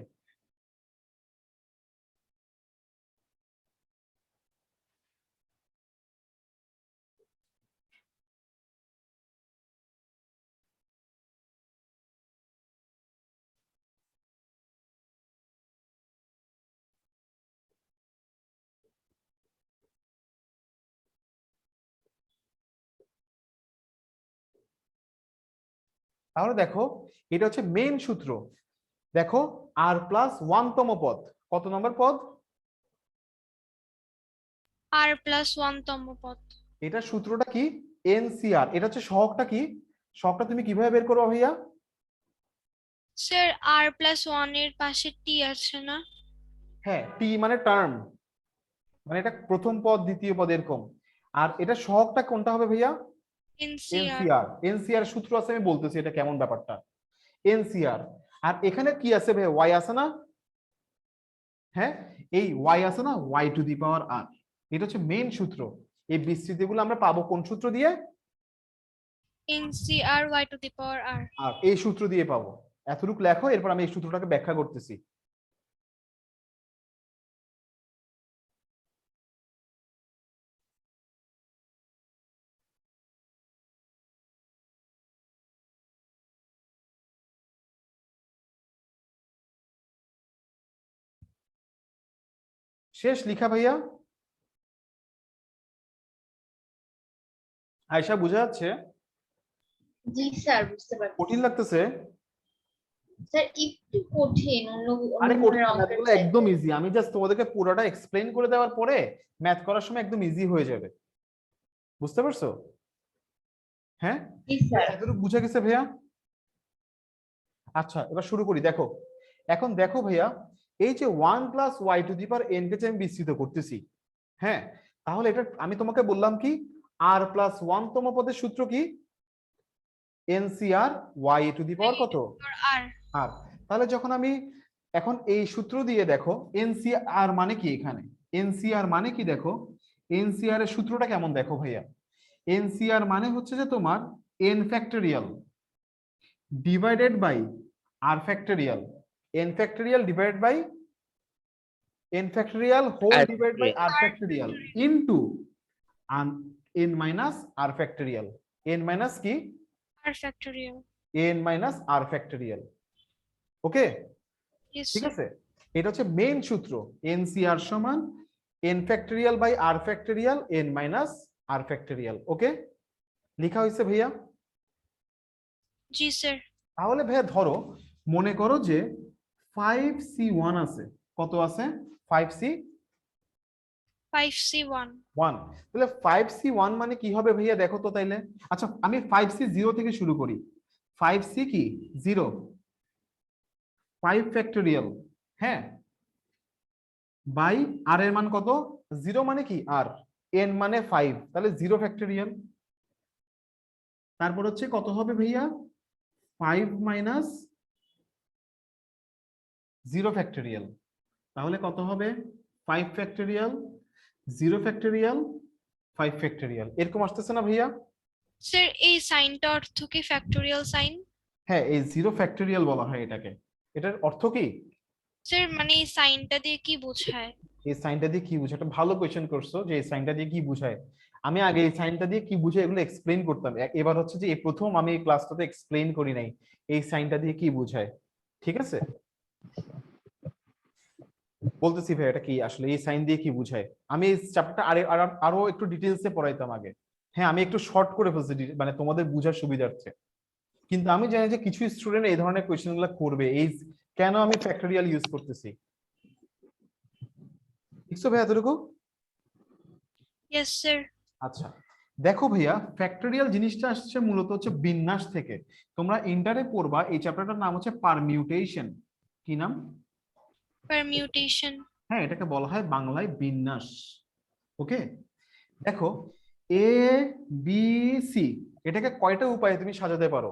তাহলে দেখো এটা হচ্ছে মেইন সূত্র। দেখো আর প্লাস 1 তম পদ, কত নম্বর পদ,
R plus 1 তম পদ।
এটা সূত্রটা কি, এনসিআর। এটা হচ্ছে সহগটা কি, সহগটা তুমি কিভাবে বের করবে ভাইয়া?
স্যার R plus 1 এর পাশে T আছে না?
হ্যাঁ, টি মানে টার্ম, মানে এটা প্রথম পদ দ্বিতীয় পদ এরকম। আর এটা সহগটা কোনটা হবে ভাইয়া?
NCR.
এনসিআর। এনসিআর সূত্র আছে, আমি বলতেছি এটা কেমন ব্যাপারটা। এনসিআর, আর এখানে কি আছে ভাইয়া, ওয়াই আছে না? হ্যাঁ, এই ওয়াই আছে না, ওয়াই টু দি পাওয়ার আর, এটা হচ্ছে মেইন সূত্র। এই বিস্তৃতিগুলো আমরা পাবো কোন সূত্র দিয়ে?
NCR y to the power r.
আর এই সূত্র দিয়ে পাবো। এতটুকু লেখো, এরপর আমি এই সূত্রটাকে ব্যাখ্যা করতেছি। শেষ লিখা ভাইয়া? আয়শা বুঝা যাচ্ছে?
জি স্যার, বুঝতে পারছি।
কঠিন লাগতেছে?
স্যার একটু কঠিন, অন্য
আরে
অন্য
কঠিন না,
অঙ্কের
ম্যাথগুলো
চাইতে।
একদম ইজি। আমি জাস্ট তোমাদেরকে পুরোটা এক্সপ্লেইন করে দেওয়ার পরে ম্যাথ করার সময় একদম ইজি হয়ে যাবে। বুঝতে পারছো? হ্যাঁ,
জি স্যার।
এতটুকু বুঝে গেছে ভাইয়া? আচ্ছা, এবার শুরু করি। দেখো, এখন দেখো ভাইয়া, এই যে 1 plus y to the power n কে যে আমি বিস্তৃত করতেছি, হ্যাঁ, তাহলে এটা আমি তোমাকে বললাম কি, আর প্লাস 1 তম পদের সূত্র কি, NCR Y to the power কত,
আর
আর। তাহলে যখন আমি এখন এই সূত্র দিয়ে দেখো এনসিআর মানে কি, এখানে এনসিআর মানে কি, দেখো এনসিআর এর সূত্রটা কেমন দেখো ভাইয়া। এনসিআর মানে হচ্ছে যে তোমার n factorial divided by r factorial, n factorial divided by n factorial whole
r
divided by r factorial into n minus r factorial, n minus কি,
r factorial.
N minus r factorial. Okay,
yes
ঠিক
sir.
আছে, এটা হচ্ছে main সূত্র, nCr সমান n factorial by r factorial n minus r factorial. Okay, লেখা হয়েছে ভাইয়া?
জি স্যার।
তাহলে ভাইয়া ধরো, মনে করো যে 5c1 আছে, কত আছে,
5C1
1, তাহলে 5c1 মানে কি হবে ভাইয়া, দেখো তো তাইলে। আচ্ছা, আমি 5c0 থেকে শুরু করি। 5c কি 0, 5 ফ্যাক্টোরিয়াল, হ্যাঁ, বাই আর এর মান কত, 0 মানে কি আর, n মানে 5, তাহলে 0 ফ্যাক্টোরিয়াল। তারপর হচ্ছে কত হবে ভাইয়া, 5 মাইনাস 0 ফ্যাক্টোরিয়াল, তাহলে কত হবে, 5 ফ্যাক্টোরিয়াল 0 ফ্যাক্টোরিয়াল 5 ফ্যাক্টোরিয়াল, এরকম আসতেছে না ভাইয়া?
স্যার এই সাইনটা অর্থ কি ফ্যাক্টোরিয়াল সাইন?
হ্যাঁ, এই 0 ফ্যাক্টোরিয়াল বলা হয় এটাকে। এটার অর্থ কি?
স্যার মানে এই সাইনটা দিয়ে কি বোঝায়?
এই সাইনটা দিয়ে কি বোঝায়, একটা ভালো কোয়েশ্চেন করছো যে এই সাইনটা দিয়ে কি বোঝায়। আমি আগে এই সাইনটা দিয়ে কি বুঝায় এগুলো এক্সপ্লেইন করতাম, এবার হচ্ছে যে এই প্রথম আমি এই ক্লাসটাতে এক্সপ্লেইন করি নাই এই সাইনটা দিয়ে কি বোঝায়। ঠিক আছে, বলতেছি ভাই এটা কি আসলে এই সাইন দিয়ে কি বোঝায়। আমি এই চ্যাপ্টারটা আরো একটু ডিটেইলসে পড়াইতাম আগে। হ্যাঁ, আমি একটু শর্ট করে ফেলছি মানে তোমাদের বোঝার সুবিধার্থে, কিন্তু আমি জানি যে কিছু স্টুডেন্ট এই ধরনের কোয়েশ্চেনগুলো করবে, এই কেন আমি ফ্যাক্টোরিয়াল ইউজ করতেছি। বুঝছো ভাই এতটুকু?
Yes sir.
আচ্ছা, দেখো ভাইয়া, ফ্যাক্টোরিয়াল জিনিসটা আসছে মূলত হচ্ছে বিন্যাস থেকে। তোমরা ইন্টারে পড়বা, এই চ্যাপ্টারটার নাম হচ্ছে পারমিউটেশন। কি নাম?
পারমিউটেশন।
হ্যাঁ, এটাকে বলা হয় বাংলায় বিন্যাস। ওকে, দেখো এ বি সি, এটাকে কয়টা উপায়ে তুমি সাজাতে পারো?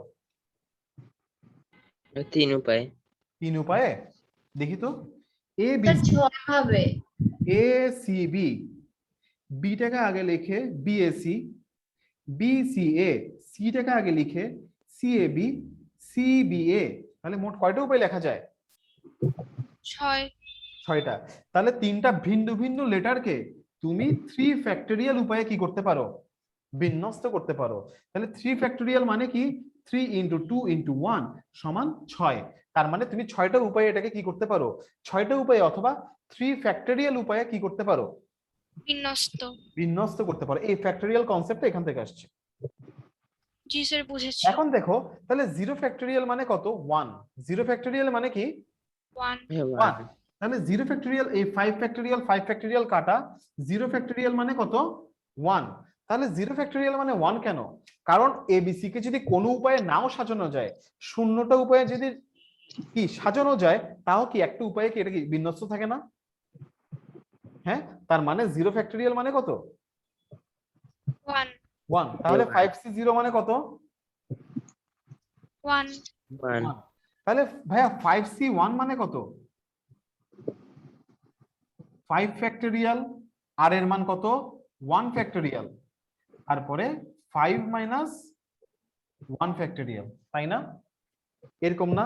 3 উপায়।
3 উপায়ে। দেখি তো, এ বি
স্যার 6 হবে।
এ সি বি, বিটাকে আগে লিখে বিএসি, বিসিএ, সিটাকে আগে লিখে সিএবি, সিবিএ, তাহলে মোট কয়টা উপায় লেখা যায়?
6।
6টা। তাহলে 3টা ভিন্ন ভিন্ন লেটারকে তুমি 3 ফ্যাক্টোরিয়াল উপায়ে কি করতে পারো? বিন্যস্ত করতে পারো। তাহলে 3 ফ্যাক্টোরিয়াল মানে কি, 3 ইন্টু 2 ইন্টু 1 সমান 6। তার মানে তুমি 6টা উপায়ে এটাকে কি করতে পারো, 6টা উপায়ে অথবা 3 ফ্যাক্টোরিয়াল উপায়ে কি করতে পারো,
বিন্যস্ত।
বিন্যস্ত করতে পারো। এই ফ্যাক্টোরিয়াল কনসেপ্টটা এখান থেকে আসছে।
জি স্যার বুঝেছি।
এখন দেখো, তাহলে 0 ফ্যাক্টোরিয়াল মানে কত, 1। 0 ফ্যাক্টোরিয়াল মানে কি,
1।
1। তাহলে 0 ফ্যাক্টোরিয়াল, এই 5 ফ্যাক্টোরিয়াল কাটা, 0 ফ্যাক্টোরিয়াল মানে কত, 1। তাহলে 0 ফ্যাক্টোরিয়াল মানে 1 কেন? কারণ এবিসি কে যদি কোনো উপায়ে নাও সাজানো যায়, শূন্যটা উপায়ে যদি কি সাজানো যায়, তাও কি একটা উপায়ে কি এটা কি বিন্যস্ত থাকে না? হ্যাঁ, তার মানে 0 ফ্যাক্টোরিয়াল মানে কত,
1।
1। তাহলে 5c0 মানে কত,
1।
1।
তাহলে ভাইয়া 5c1 মানে কত, 5 ফ্যাক্টোরিয়াল, আর এর মান কত, 1 ফ্যাক্টোরিয়াল, তারপরে 5 মাইনাস 1 ফ্যাক্টোরিয়াল, তাই না? এরকম না,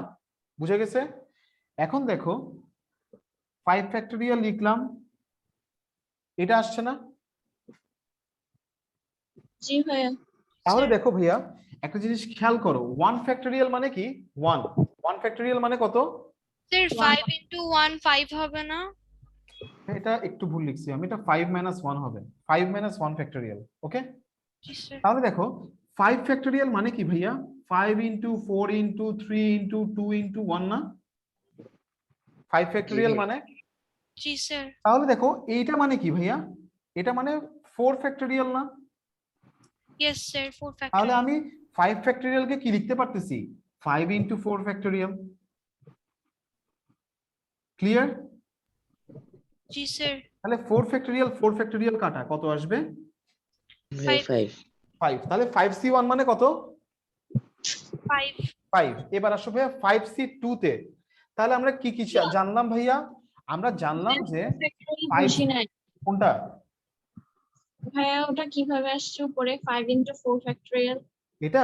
বুঝে গেছে? এখন দেখো 5 ফ্যাক্টোরিয়াল লিখলাম, এটা আসছে না?
জি ভাইয়া।
তাহলে দেখো ভাইয়া, একটা জিনিস খেয়াল করো, 1 ফ্যাক্টোরিয়াল মানে কি, 1 ফ্যাক্টোরিয়াল মানে কত?
স্যার 5 ইনটু 1 5 হবে না?
এটা একটু ভুল লিখছি আমি, এটা 5 মাইনাস 1 হবে, 5 মাইনাস 1 ফ্যাক্টোরিয়াল। ওকে,
জি স্যার।
তাহলে দেখো 5 ফ্যাক্টোরিয়াল মানে কি ভাইয়া, 5 ইন্টু 4 ইন্টু 3 ইন্টু 2 ইন্টু 1 না? 5 ফ্যাক্টোরিয়াল মানে।
জি স্যার।
তাহলে দেখো এইটা মানে কি ভাইয়া, এটা মানে 4 ফ্যাক্টোরিয়াল না?
Yes, sir. 4
তাহলে
factorial.
আমি 5 ফ্যাক্টরিয়াল কে কি লিখতে পারতেছি 5 ইনটু 4 ফ্যাক্টরিয়াল ক্লিয়ার
জি, sir.
তাহলে 4 ফ্যাক্টরিয়াল কাটা কত আসবে
ভাইয়া 5
5 তাহলে 5c1 মানে কত
5.
5 এবার আসো ভাইয়া 5c2 তে তাহলে আমরা কি কি জানলাম ভাইয়া আমরা জানলাম যে
Factorial
5
বুঝি নাই।
কোনটা
ভাইয়া ওটা কিভাবে আসছে উপরে 5 into 4 factorial?
এটা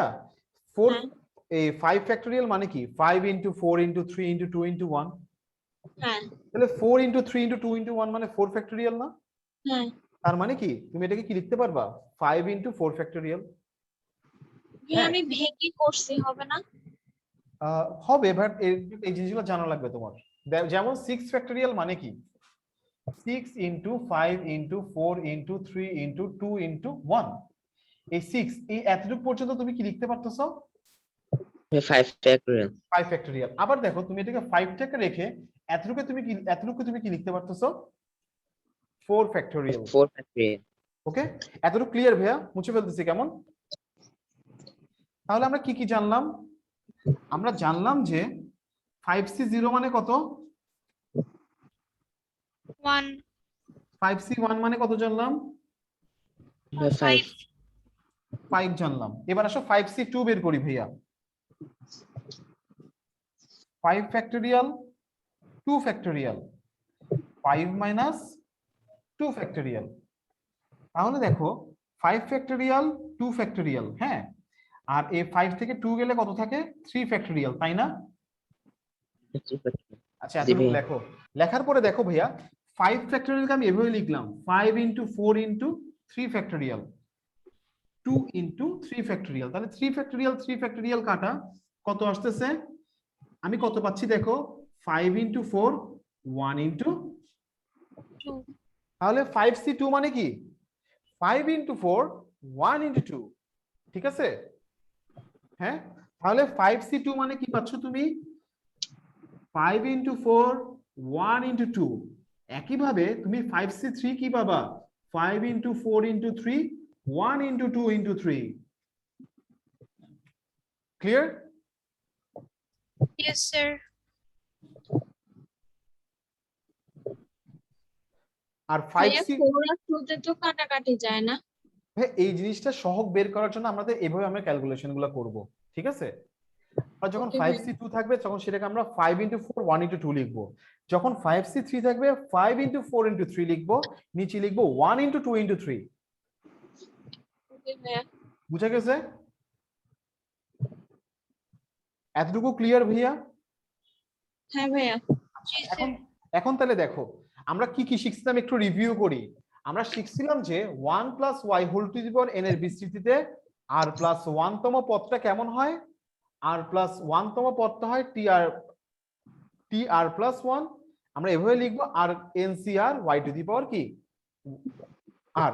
4
হ্যাঁ।
এই 5 ফ্যাক্টরিয়াল মানে কি 5 ইনটু 4 ইনটু 3 ইনটু 2 ইনটু 1
হ্যাঁ
তাহলে 4 ইনটু 3 ইনটু 2 ইনটু 1 মানে 4 ফ্যাক্টরিয়াল না
হ্যাঁ
তার মানে কি তুমি এটাকে কি লিখতে পারবা 5 ইনটু 4 ফ্যাক্টরিয়াল
ভাইয়া আমি ভেঙে করছি হবে না?
হবে বাট এই জিনিসগুলো জানা লাগবে তোমার যেমন 6 ফ্যাক্টরিয়াল মানে কি 6 into 5 into 4 into 3 into 2 into 1 এই 6 এই এতটুকু পর্যন্ত তুমি কি লিখতে পারতেছো
5 ফ্যাক্টরিয়াল
5 ফ্যাক্টরিয়াল আবার দেখো তুমি এটাকে 5 টাকে রেখে এতটুকু তুমি কি লিখতে পারতেছো 4 ফ্যাক্টরিয়াল
4 ফ্যাক্টরিয়াল
ওকে এতটুকু ক্লিয়ার ভাইয়া মুছে ফেলতেছি কেমন তাহলে আমরা কি কি জানলাম আমরা জানলাম যে 5c0 মানে কত
1.
5c1 মানে কত জানলাম
5
5 জানলাম এবার আসো 5c2 বের করি ভাইয়া 5 ফ্যাক্টরিয়াল 2 ফ্যাক্টরিয়াল 5 মাইনাস 2 ফ্যাক্টরিয়াল তাহলে দেখো 5 ফ্যাক্টরিয়াল 2 ফ্যাক্টরিয়াল হ্যাঁ আর এই 5 থেকে 2 গেলে কত থাকে 3 ফ্যাক্টরিয়াল তাই না আচ্ছা এতটুকু লেখো লেখার পরে দেখো ভাইয়া 5 ফ্যাক্টরিয়ালকে আমি এভাবে লিখলাম 5 into 4 into 3 factorial 2 into 3 factorial তাহলে 3 ফ্যাক্টরিয়াল কাটা কত আসতেছে আমি কত পাচ্ছি দেখো 5 ইনটু 4 1 ইনটু
2.
তাহলে 5c2 মানে কি 5 ইনটু 4 1 ইনটু 2 ঠিক আছে হ্যাঁ তাহলে 5c2 মানে কি পাচ্ছ তুমি 5 ইনটু 4 1 ইনটু 2 একইভাবে তুমি 5c3 কি পাবা 5 into 4 into 3 1 into 2 into 3 clear
Yes, sir.
আর
ভাইয়া
5c
4 আর 2 তে তো কাটাকাটি যায় না?
এই জিনিসটা সহগ বের করার জন্য আমাদের এভাবে আমরা ক্যালকুলেশন গুলো করব ঠিক আছে আর যখন
Okay,
5c2 থাকবে তখন সেটাকে আমরা 5 ইনটু 4 1 ইনটু 2 লিখবো যখন 5c3 থাকবে 5 ইনটু 4 ইনটু 3 লিখবো নিচে লিখবো 1 ইনটু 2 ইনটু 3
Okay, ভাইয়া
বুঝা গেছে এতটুকু ক্লিয়ার ভাইয়া
হ্যাঁ ভাইয়া
জি,
এখন
sir.
এখন তাহলে দেখো আমরা কি কি শিখছিলাম একটু রিভিউ করি আমরা শিখছিলাম যে 1 plus y whole to the power n এর বিস্তৃতিতে r প্লাস 1 তম পদটা কেমন হয় r প্লাস 1 তম পদটা হয় tr প্লাস 1 আমরা এভাবে লিখবো r ncr y to the power কি r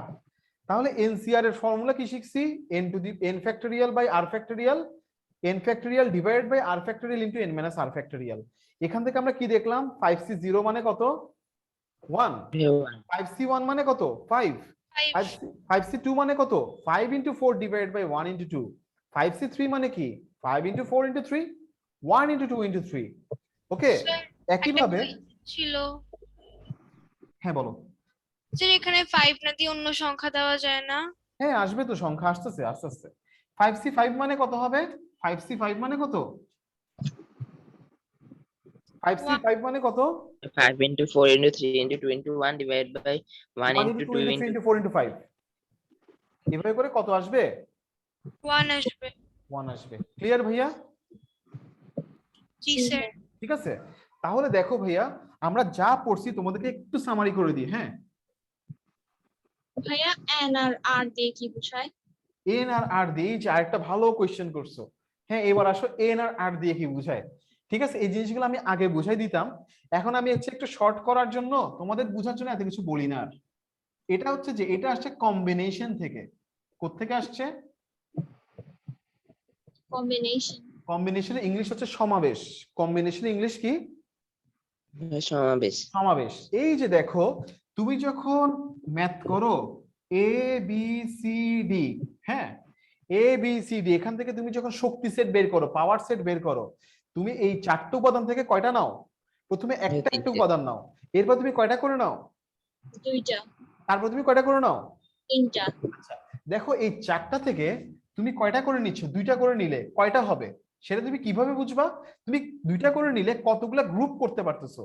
তাহলে ncr এর ফর্মুলা কি শিখছি n to the n factorial by r factorial n factorial divided by r factorial into n minus r factorial এখান থেকে আমরা কি দেখলাম 5c0 মানে কত 1 5c1 মানে কত 5
5.
5c2 মানে কত 5 into 4 divided by 1 into 2 5c3 মানে কি 5 ইনটু 4 ইনটু 3 1 ইনটু 2 ইনটু 3 ওকে
Sir,
একইভাবে
একটা ছিল
হ্যাঁ বলো
স্যার এখানে 5 না দিয়ে অন্য সংখ্যা দেওয়া যায় না?
হ্যাঁ আসবে তো সংখ্যা আসতেছে আস্তে আস্তে 5c5 মানে কত হবে 5c5 মানে কত 5c5 মানে কত
5 into 4 into 3 into 2 into 1 divided by 1 into 2
3
into
into 4 into 5 এভাবে করে কত আসবে
1 আসবে।
1 আসবে ক্লিয়ার ভাইয়া
জি স্যার।
ঠিক আছে তাহলে দেখো ভাইয়া আমরা যা পড়ছি তোমাদেরকে একটু সামারি করে দিই হ্যাঁ
ভাইয়া n আর r দিয়ে কি বোঝায়?
এন আর আর দিয়ে যে আরেকটা ভালো কোশ্চেন করছো হ্যাঁ এবার আসো এন আর আর দিয়ে কি বোঝায় ঠিক আছে এই জিনিসগুলো আমি আগে বুঝাই দিতাম এখন আমি হচ্ছে একটু শর্ট করার জন্য তোমাদের বোঝার জন্য এত কিছু বলি না আর এটা হচ্ছে যে এটা আসছে কম্বিনেশন থেকে কোত্থেকে আসছে
কম্বিনেশন।
কম্বিনেশনে ইংলিশ হচ্ছে সমাবেশ কম্বিনেশনে ইংলিশ কি
সমাবেশ
সমাবেশ এই যে দেখো তুমি যখন ম্যাথ করো এ বি সি ডি হ্যাঁ এ বি সি ডি, এখান থেকে তুমি যখন শক্তি সেট বের করো, পাওয়ার সেট বের করো, তুমি এই 4টা উপাদান থেকে কয়টা নাও? প্রথমে একটা একটা উপাদান নাও, এরপর তুমি কয়টা করে নাও?
2টা
তারপর তুমি কয়টা করে নাও?
3টা
আচ্ছা, দেখো এই 4টা থেকে তুমি কয়টা করে নিচ্ছ? 2টা করে নিলে কয়টা হবে সেটা তুমি কিভাবে বুঝবা? তুমি 2টা করে নিলে কতগুলা গ্রুপ করতে পারতেছো।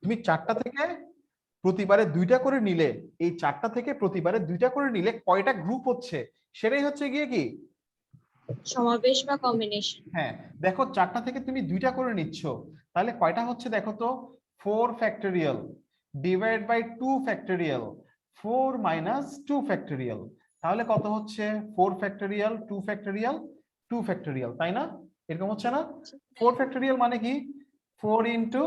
তুমি 4টা থেকে প্রতিবারে 2টা করে নিলে, এই 4টা থেকে প্রতিবারে 2টা করে নিলে কয়টা গ্রুপ হচ্ছে, সেটাই হচ্ছে গিয়ে কি
সমাবেশ বা কম্বিনেশন।
হ্যাঁ। দেখো 4টা থেকে তুমি 2টা করে নিচ্ছ, তাহলে কয়টা হচ্ছে দেখো তো? 4 factorial divide by 2 factorial 4 minus 2 factorial, তাহলে কত হচ্ছে? 4 ফ্যাক্টরিয়াল 2 ফ্যাক্টরিয়াল 2 ফ্যাক্টরিয়াল, তাই না? এরকম হচ্ছে না? 4 ফ্যাক্টরিয়াল মানে কি 4 ইনটু,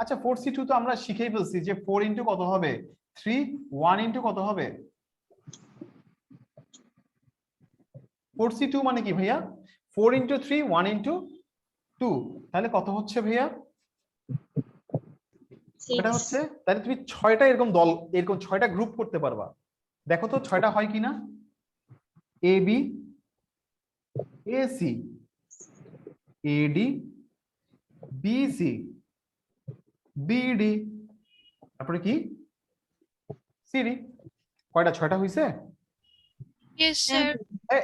আচ্ছা 4c2 তো আমরা শিখেই ফেলছি যে 4 ইনটু কত হবে? 3, 1 ইনটু কত হবে? 4c2 মানে কি ভাইয়া? 4 ইনটু 3, 1 ইনটু 2, তাহলে কত হচ্ছে ভাইয়া? এটা হচ্ছে, তাহলে তুমি 6টা এরকম দল, এরকম 6টা গ্রুপ করতে পারবা। দেখো তো 6টা হয় কিনা? A B, A C, A D, B C, B D, তারপরে কি সি ডি। কয়টা? 6টা হইছে?
Yes sir.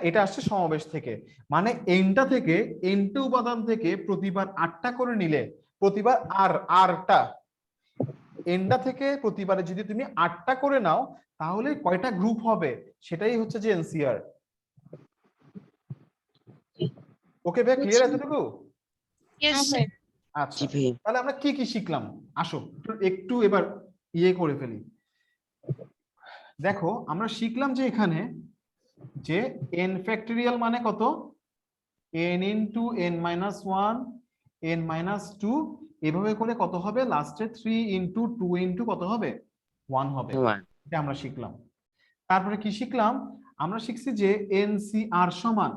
এটা আসছে সমাবেশ থেকে, মানে এনটা থেকে, এনটা উপাদান থেকে প্রতিবার 8টা করে নিলে, প্রতিবার আরটা, এনটা থেকে প্রতিবারে যদি তুমি 8টা করে নাও, তাহলে কয়টা গ্রুপ হবে সেটাই হচ্ছে যে এনসিআর। ওকে ভাই, ক্লিয়ার এতটুকু?
Yes sir.
আচ্ছা, তাহলে আমরা কি কি শিখলাম? আসো একটু এবার ইয়ে করে ফেলি। দেখো আমরা শিখলাম যে এখানে যে n ফ্যাক্টরিয়াল মানে কত? n into n minus 1, n minus 2, এভাবে করে কত হবে? লাস্টে 3 ইনটু 2 ইনটু কত হবে? 1 হবে। এটা আমরা শিখলাম। তারপরে কি শিখলাম? আমরা শিখছি যে এনসিআর সমান,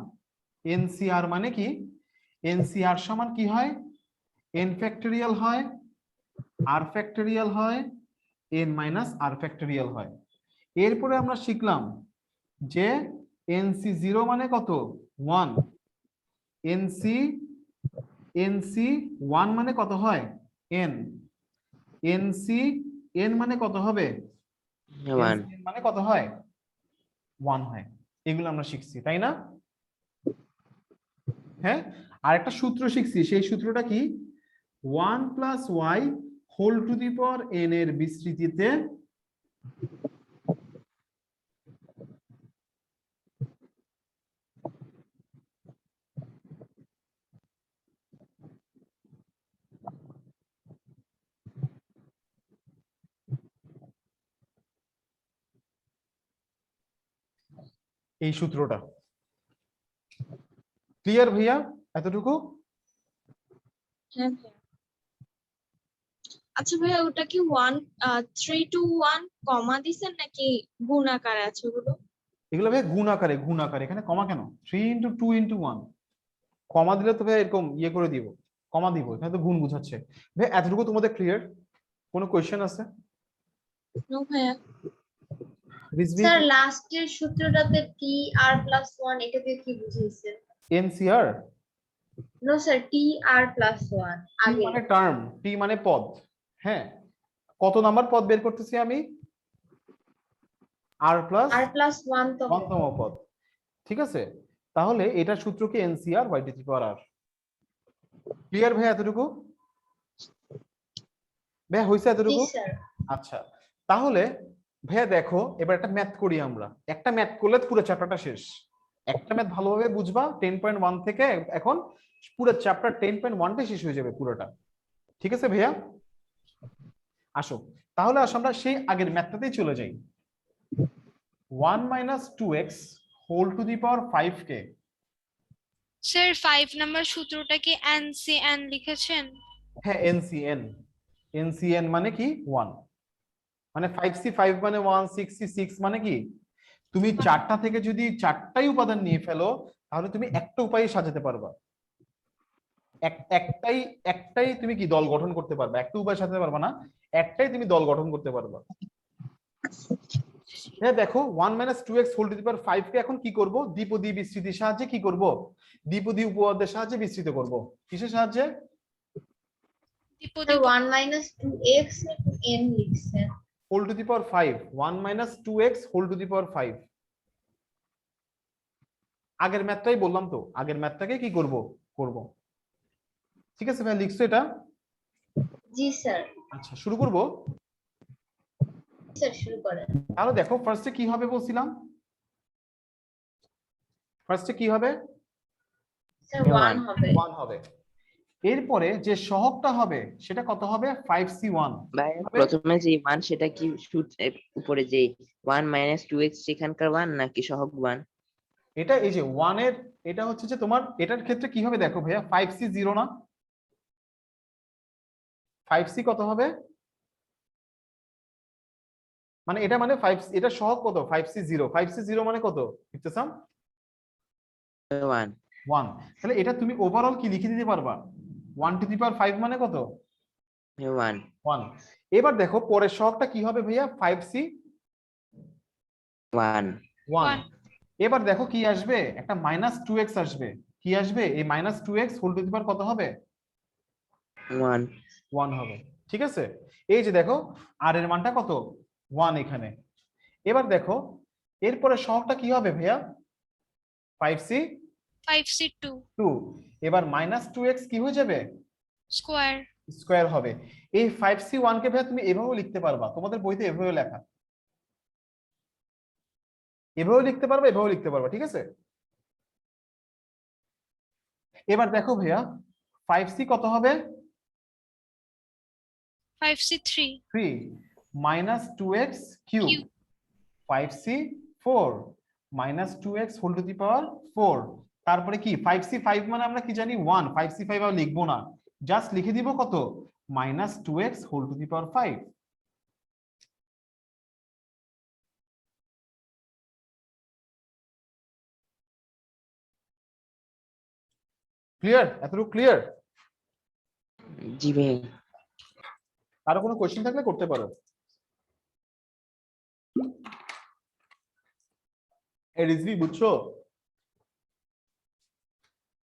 এনসিআর মানে কি? এনসিআর সমান কি হয়? n ফ্যাক্টরিয়াল হয়, r ফ্যাক্টরিয়াল হয়, n মাইনাস r ফ্যাক্টরিয়াল হয়। এরপরে আমরা শিখলাম যে NC0 মানে কত? 1, NC1 মানে কত হয়? n, NCn মানে কত হবে? NCn মানে কত হয়? 1 হয়। এগুলো আমরা শিখছি, তাই না? হ্যাঁ, আর একটা সূত্র শিখছি, সেই সূত্রটা কি? 1 plus y whole to the power n এর বিস্তৃতিতে এই সূত্রটা। ক্লিয়ার ভাইয়া এতটুকু?
হ্যাঁ ভাইয়া। আচ্ছা ভাইয়া, ওটা কি 3 to 1 কমা দিছেন নাকি গুণ আকারে আছে ওগুলো?
এগুলো ভাই গুণ আকারে, গুণ আকারে, এখানে কমা কেন? 3 ইন্টু 2 ইন্টু 1, কমা দিলে তো ভাই এরকম ইয়ে করে দিব, কমা দিব, এখানে তো গুণ বুঝাচ্ছে। ভাই এতটুকু তোমাদের ক্লিয়ার? কোনো কোয়েশ্চেন আছে?
নো ভাইয়া।
রিজভি?
স্যার লাস্টের সূত্রটাতে টি আর প্লাস 1 এটা দিয়ে কি বুঝাইছেন?
এনসিআর?
নো স্যার, টি আর প্লাস 1
টি
আগে
মানে টার্ম, টি মানে পদ। হ্যাঁ, কত নাম্বার পদ বের করতেছি আমি? আর প্লাস
1 তো
1তম পদ। ঠিক আছে, তাহলে এটা সূত্র কি? NCR by D power R. Clear ভাই এতটুকু? ভাই হইছে
জি
এতটুকু?
স্যার।
আচ্ছা, তাহলে ভাইয়া দেখো এবার একটা ম্যাথ করি আমরা। একটা ম্যাথ করলে পুরো চ্যাপ্টারটা শেষ। একটা ম্যাথ ভালোভাবে বুঝবা 10.1 থেকে, এখন পুরো চ্যাপ্টার 10.1টা শেষ হয়ে যাবে পুরোটা। ঠিক আছে ভাইয়া? আসো তাহলে আসো আমরা সেই আগের ম্যাথটাতেই চলে যাই। 1 minus 2x whole to the power 5 কে।
স্যার 5 নাম্বার সূত্রটা কি NCN লিখেছেন?
হ্যাঁ এনসিএন, এনসিএন মানে কি? 1, মানে 5c5 মানে 1, 6c6 মানে কি? তুমি 4টা থেকে যদি 4টাই উপাদান নিয়ে ফেলো, তাহলে তুমি একটা উপায়ে সাজাতে পারবা। একটাই একটাই তুমি কি দল গঠন করতে পারবা, একটা উপায় সাজাতে পারবা না, একটাই তুমি দল গঠন করতে পারবা।
বুঝছি।
হ্যাঁ দেখো 1 minus 2x whole to the power 5 কে এখন কি করব, দ্বিপদী বিস্তৃতির সাহায্যে কি করব, দ্বিপদী উপপাদ্যের সাহায্যে বিস্তৃত করব। কিসের সাহায্যে?
দ্বিপদী
1 minus 2x n লিখছেন।
Whole to the power 5, 1 minus 2x whole to the power 5। আগের ম্যাথটাই বললাম তো, আগের ম্যাথটাকে কি করব, করব। ঠিক আছে ভাই, লিখছো এটা?
জি স্যার।
আচ্ছা শুরু করব।
স্যার শুরু করেন।
তাহলে দেখো ফার্স্টে কি হবে বলছিলাম, ফার্স্টে কি হবে,
স্যার
One.
1 হবে।
1 হবে। এরপরে যে সহগটা হবে সেটা কত হবে, 5c1
ভাইয়া
হবে।
প্রথমে যে মান সেটা কি উপরে যে 1 মাইনাস 2x সেখানকার 1 নাকি সহগ 1?
এটা এই যে 1 এর, এটা হচ্ছে যে তোমার এটার ক্ষেত্রে কি হবে দেখো ভাইয়া, 5c0 না, 5c কত হবে, মানে এটা মানে 5, এটা সহগ কত, 5c0, 5c0 মানে কত ইফতেসাম?
1.
1। তাহলে এটা তুমি ওভারঅল কি লিখে দিতে পারবা, 1 টু দি পাওয়ার 5 মানে কত,
1.
1। এবার দেখো পরের সহগটা কি হবে ভাইয়া, 5c
1.
1। এবার দেখো কি আসবে, একটা মাইনাস 2x আসবে। কি আসবে, এই minus 2x whole to the power কত হবে,
1.
1 হবে। ঠিক আছে, এই যে দেখো আর এর মানটা কত, 1 এখানে। এবার দেখো এরপরে সহগটা কি হবে ভাইয়া, 5c
5c2
2। এবার মাইনাস 2x কি হয়ে যাবে,
স্কোয়ার।
স্কয়ার হবে। এই 5c1 কে ভাইয়া তুমি এভাবেও লিখতে পারবা, তোমাদের বইতে এভাবেও লেখা, এভাবেও লিখতে পারবা, এভাবেও লিখতে পারবা। ঠিক আছে, এবার দেখো ভাইয়া 5c কত হবে,
5c3
3 minus 2x cube, 5c 4 minus 2x whole to the power 4। তারপরে কি 5c5 মানে আমরা কি জানি 1, 5c5 আর লিখবো না, জাস্ট লিখে দিব কত, minus 2x whole to the power 5। Clear, এতটুকু ক্লিয়ার?
জি ভাই।
আরো কোনো কোশ্চেন থাকলে করতে পারো। এই রিজভি বুঝছো,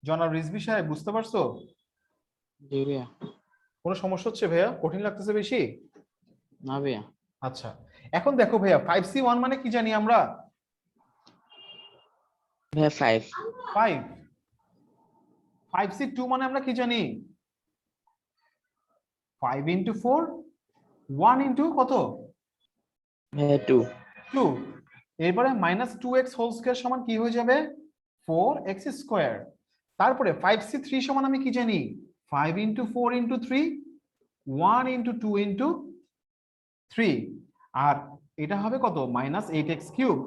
জনাব রিজভি সাহেব বুঝতে পারছো?
জি ভাইয়া।
কোনো সমস্যা হচ্ছে ভাইয়া, কঠিন লাগতেছে বেশি?
না ভাইয়া।
আচ্ছা এখন দেখো ভাইয়া 5c1 মানে কি জানি আমরা,
ভাইয়া 5.
5। 5c2 মানে আমরা কি জানি, 5 ইন্টু 4, 1 ইন্টু কত,
ভাইয়া 2.
2। এরপরে মাইনাস 2x হোল স্কয়ার সমান কি হয়ে যাবে, 4x স্কয়ার। তারপরে 5c3 সমান আমি কি জানি, 5 ইন্টু 4 ইন্টু 3, 1 ইন্টু 2 ইন্টু 3। আর এটা হবে কত, minus 8x cube.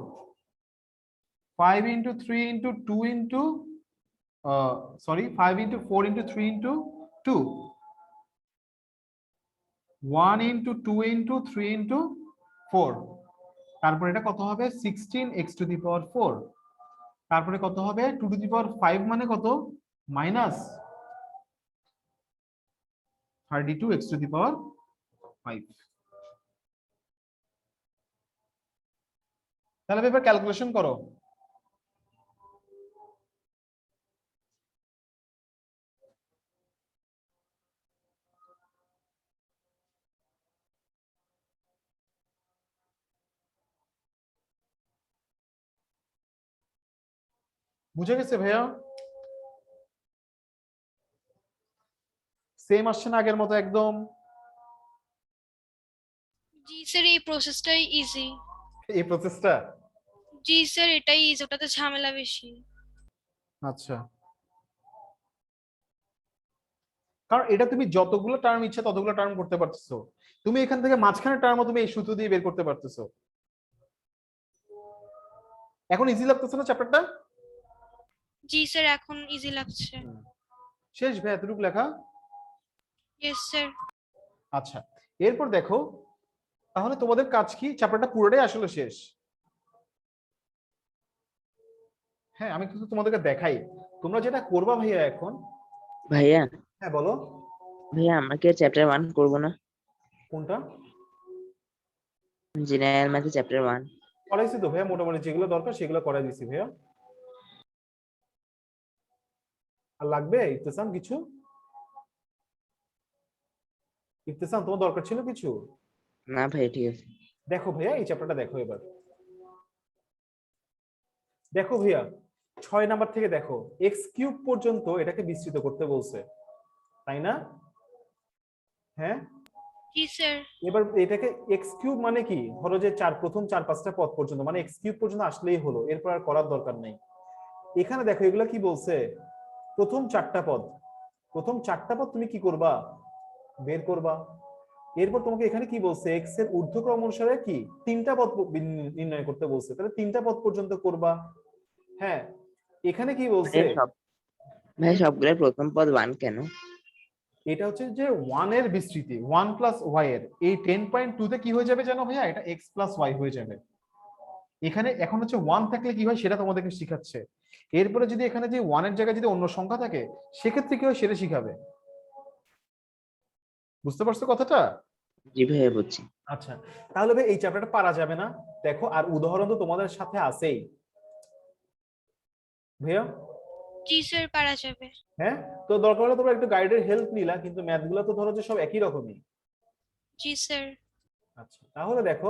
5 into 3 into 2 into sorry 5 into 4 into 3 into 2, 1 into 2 into 3 into 4। তারপরে এটা কত হবে, 16x টু দি পাওয়ার 4। তারপরে কত হবে, 2 টু দি পাওয়ার 5 মানে কত, minus 32x two the power 5। তাহলে এবার ক্যালকুলেশন করো। বুঝে গেছে ভাইয়া? সেম আসছে না আগের মতো একদম?
জি স্যার এই প্রসেসটাই ইজি।
এই প্রসেসটা,
জি স্যার এটাই ইজি, ওটাতে ঝামেলা বেশি।
আচ্ছা কারণ এটা তুমি যতগুলো টার্ম ইচ্ছা ততগুলো টার্ম করতে পারতেছো, তুমি এখান থেকে মাঝখানে টার্মও তুমি এই সূত্র দিয়ে বের করতে পারতেছো। এখন ইজি লাগতেছে না চ্যাপ্টারটা?
জি স্যার এখন ইজি লাগছে।
শেষ ভাই এতটুকু লেখা?
Yes sir.
আচ্ছা এরপর দেখো তাহলে তোমাদের কাজ কি, চ্যাপ্টারটা পুরোটাই আসলে শেষ। হ্যাঁ আমি কিন্তু তোমাদেরকে দেখাই, তোমরা যেটা করবা ভাইয়া এখন।
ভাইয়া
হ্যাঁ বলো।
ভাইয়া আমরা কি চ্যাপ্টার 1 করব না?
কোনটা?
জেনারেল ম্যাথে চ্যাপ্টার 1।
করাইছি তো ভাইয়া, মোটামুটি যেগুলো দরকার সেগুলো করাই দিছি ভাইয়া। আর লাগবে ইফতেসাম কিছু? ইফতেসাম তোমার দরকার ছিল কিছু?
না ভাই ঠিক আছে।
দেখো ভাইয়া এই চ্যাপ্টারটা দেখো এবার। দেখো ভাইয়া 6 নাম্বার থেকে দেখো এক্স কিউব পর্যন্ত এটাকে বিস্তৃত করতে বলছে, তাই না? হ্যাঁ,
জি স্যার।
এবার এটাকে এক্স কিউব মানে কি, ধরো যে প্রথম 4-5টা পদ পর্যন্ত, মানে এক্স কিউব পর্যন্ত আসলেই হলো, এরপর আর করার দরকার নেই। এখানে দেখো এগুলা কি বলছে, প্রথম 4টা পদ, প্রথম 4টা পদ তুমি কি করবা, বের করবা। এরপর তোমাকে এখানে কি বলছে, এক্স এর ঊর্ধ্বক্রম অনুসারে কি 3টা পদ নির্ণয় করতে বলছে, তাহলে 3টা পদ পর্যন্ত করবা। হ্যাঁ, এখানে কি বলছে,
ভাই সবগুলোর প্রথম পদ 1 কেন?
এটা হচ্ছে যে 1 এর বিস্তৃতি, 1 প্লাস ওয়াই এর, এই 10.2 তে কি হয়ে যাবে জানো ভাইয়া, এটা এক্স প্লাস ওয়াই হয়ে যাবে। এখানে এখন হচ্ছে 1 থাকলে কি হয় সেটা তোমাদেরকে শিখাচ্ছে। এরপরে যদি এখানে যে 1 এর জায়গায় যদি অন্য সংখ্যা থাকে সেক্ষেত্রে কি হয় সেটা শিখাবে। বুঝতে পারছো কথাটা?
জি ভাইয়া বুঝছি।
আচ্ছা, তাহলে ভাই এই চ্যাপ্টারটা পারা যাবে না। দেখো আর উদাহরণ তো তোমাদের সাথে আছেই ভাইয়া।
জি স্যার, পারা যাবে।
হ্যাঁ, তো দরকার হলে তোমরা একটু গাইডের হেল্প নিলা, কিন্তু ম্যাথ গুলো তো ধরো যে সব একই রকমই।
জি স্যার।
আচ্ছা, তাহলে দেখো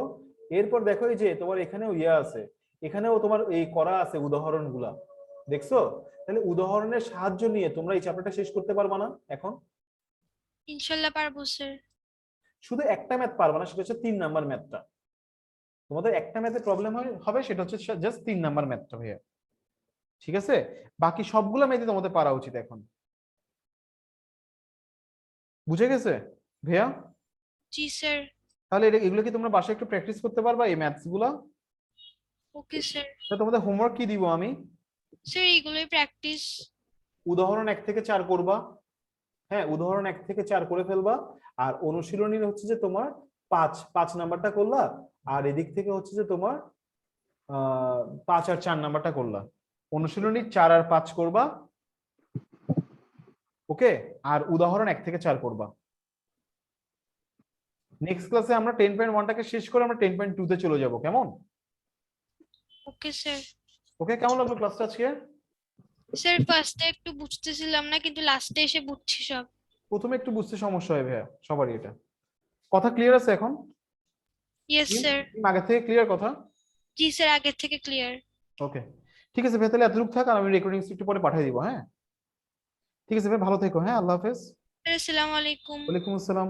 এরপর দেখো এই যে তোমার এখানেও ইয়ে আছে, এখানেও তোমার এই করা আছে উদাহরণ গুলা, দেখছো? তাহলে উদাহরণের সাহায্য নিয়ে তোমরা এই চ্যাপ্টারটা শেষ করতে পারবা না এখন?
ইনশাল্লাহ পারবো স্যার।
শুধু একটা ম্যাথ পারবা না, সেটা হচ্ছে 3 নাম্বার ম্যাথটা। তোমাদের একটা ম্যাথে প্রবলেম হবে, সেটা হচ্ছে জাস্ট 3 নাম্বার ম্যাথটা ভাইয়া। ঠিক আছে, বাকি সবগুলো ম্যাথই তোমাদের পারা উচিত এখন। বুঝে গেছে ভাইয়া?
জি স্যার।
তাহলে এগুলো কি তোমরা বাসায় একটু প্র্যাকটিস করতে পারবা এই ম্যাথস গুলা?
Okay sir.
তা তোমাদের হোমওয়ার্ক কি দিব আমি?
স্যার এইগুলোই প্র্যাকটিস।
উদাহরণ 1 থেকে 4 করবা। হ্যাঁ, উদাহরণ 1 থেকে 4 করে ফেলবা। আর অনুশীলনীর হচ্ছে যে তোমার 5 নাম্বারটা করলা, আর এদিক থেকে হচ্ছে যে তোমার 5 আর 4 নাম্বারটা করলা। অনুশীলনী 4 আর 5 করবা, ওকে। আর উদাহরণ 1 থেকে 4 করবা। নেক্সট ক্লাসে আমরা 10.1টাকে শেষ করে আমরা 10.2 তে চলে যাব, কেমন?
Okay sir.
ওকে, কেমন লাগলো ক্লাসটা আজকে?
স্যার ফার্স্টে একটু বুঝতেছিলাম না, কিন্তু লাস্টে এসে বুঝছি সব।
প্রথমে একটু বুঝতে সমস্যা হয় ভাইয়া, সবারই এটা। কথা ক্লিয়ার আছে এখন?
Yes sir.
আগে থেকে ক্লিয়ার কথা?
জি স্যার, আগের থেকে ক্লিয়ার।
ওকে, ঠিক আছে ভাই, তাহলে এতটুকু থাক, আর আমি রেকর্ডিংস একটু পরে পাঠিয়ে দিব। হ্যাঁ, ঠিক আছে ভাই, ভালো থেকো। হ্যাঁ, আল্লাহ হাফেজ।
আসসালামু আলাইকুম।
ওয়ালাইকুম আসসালাম।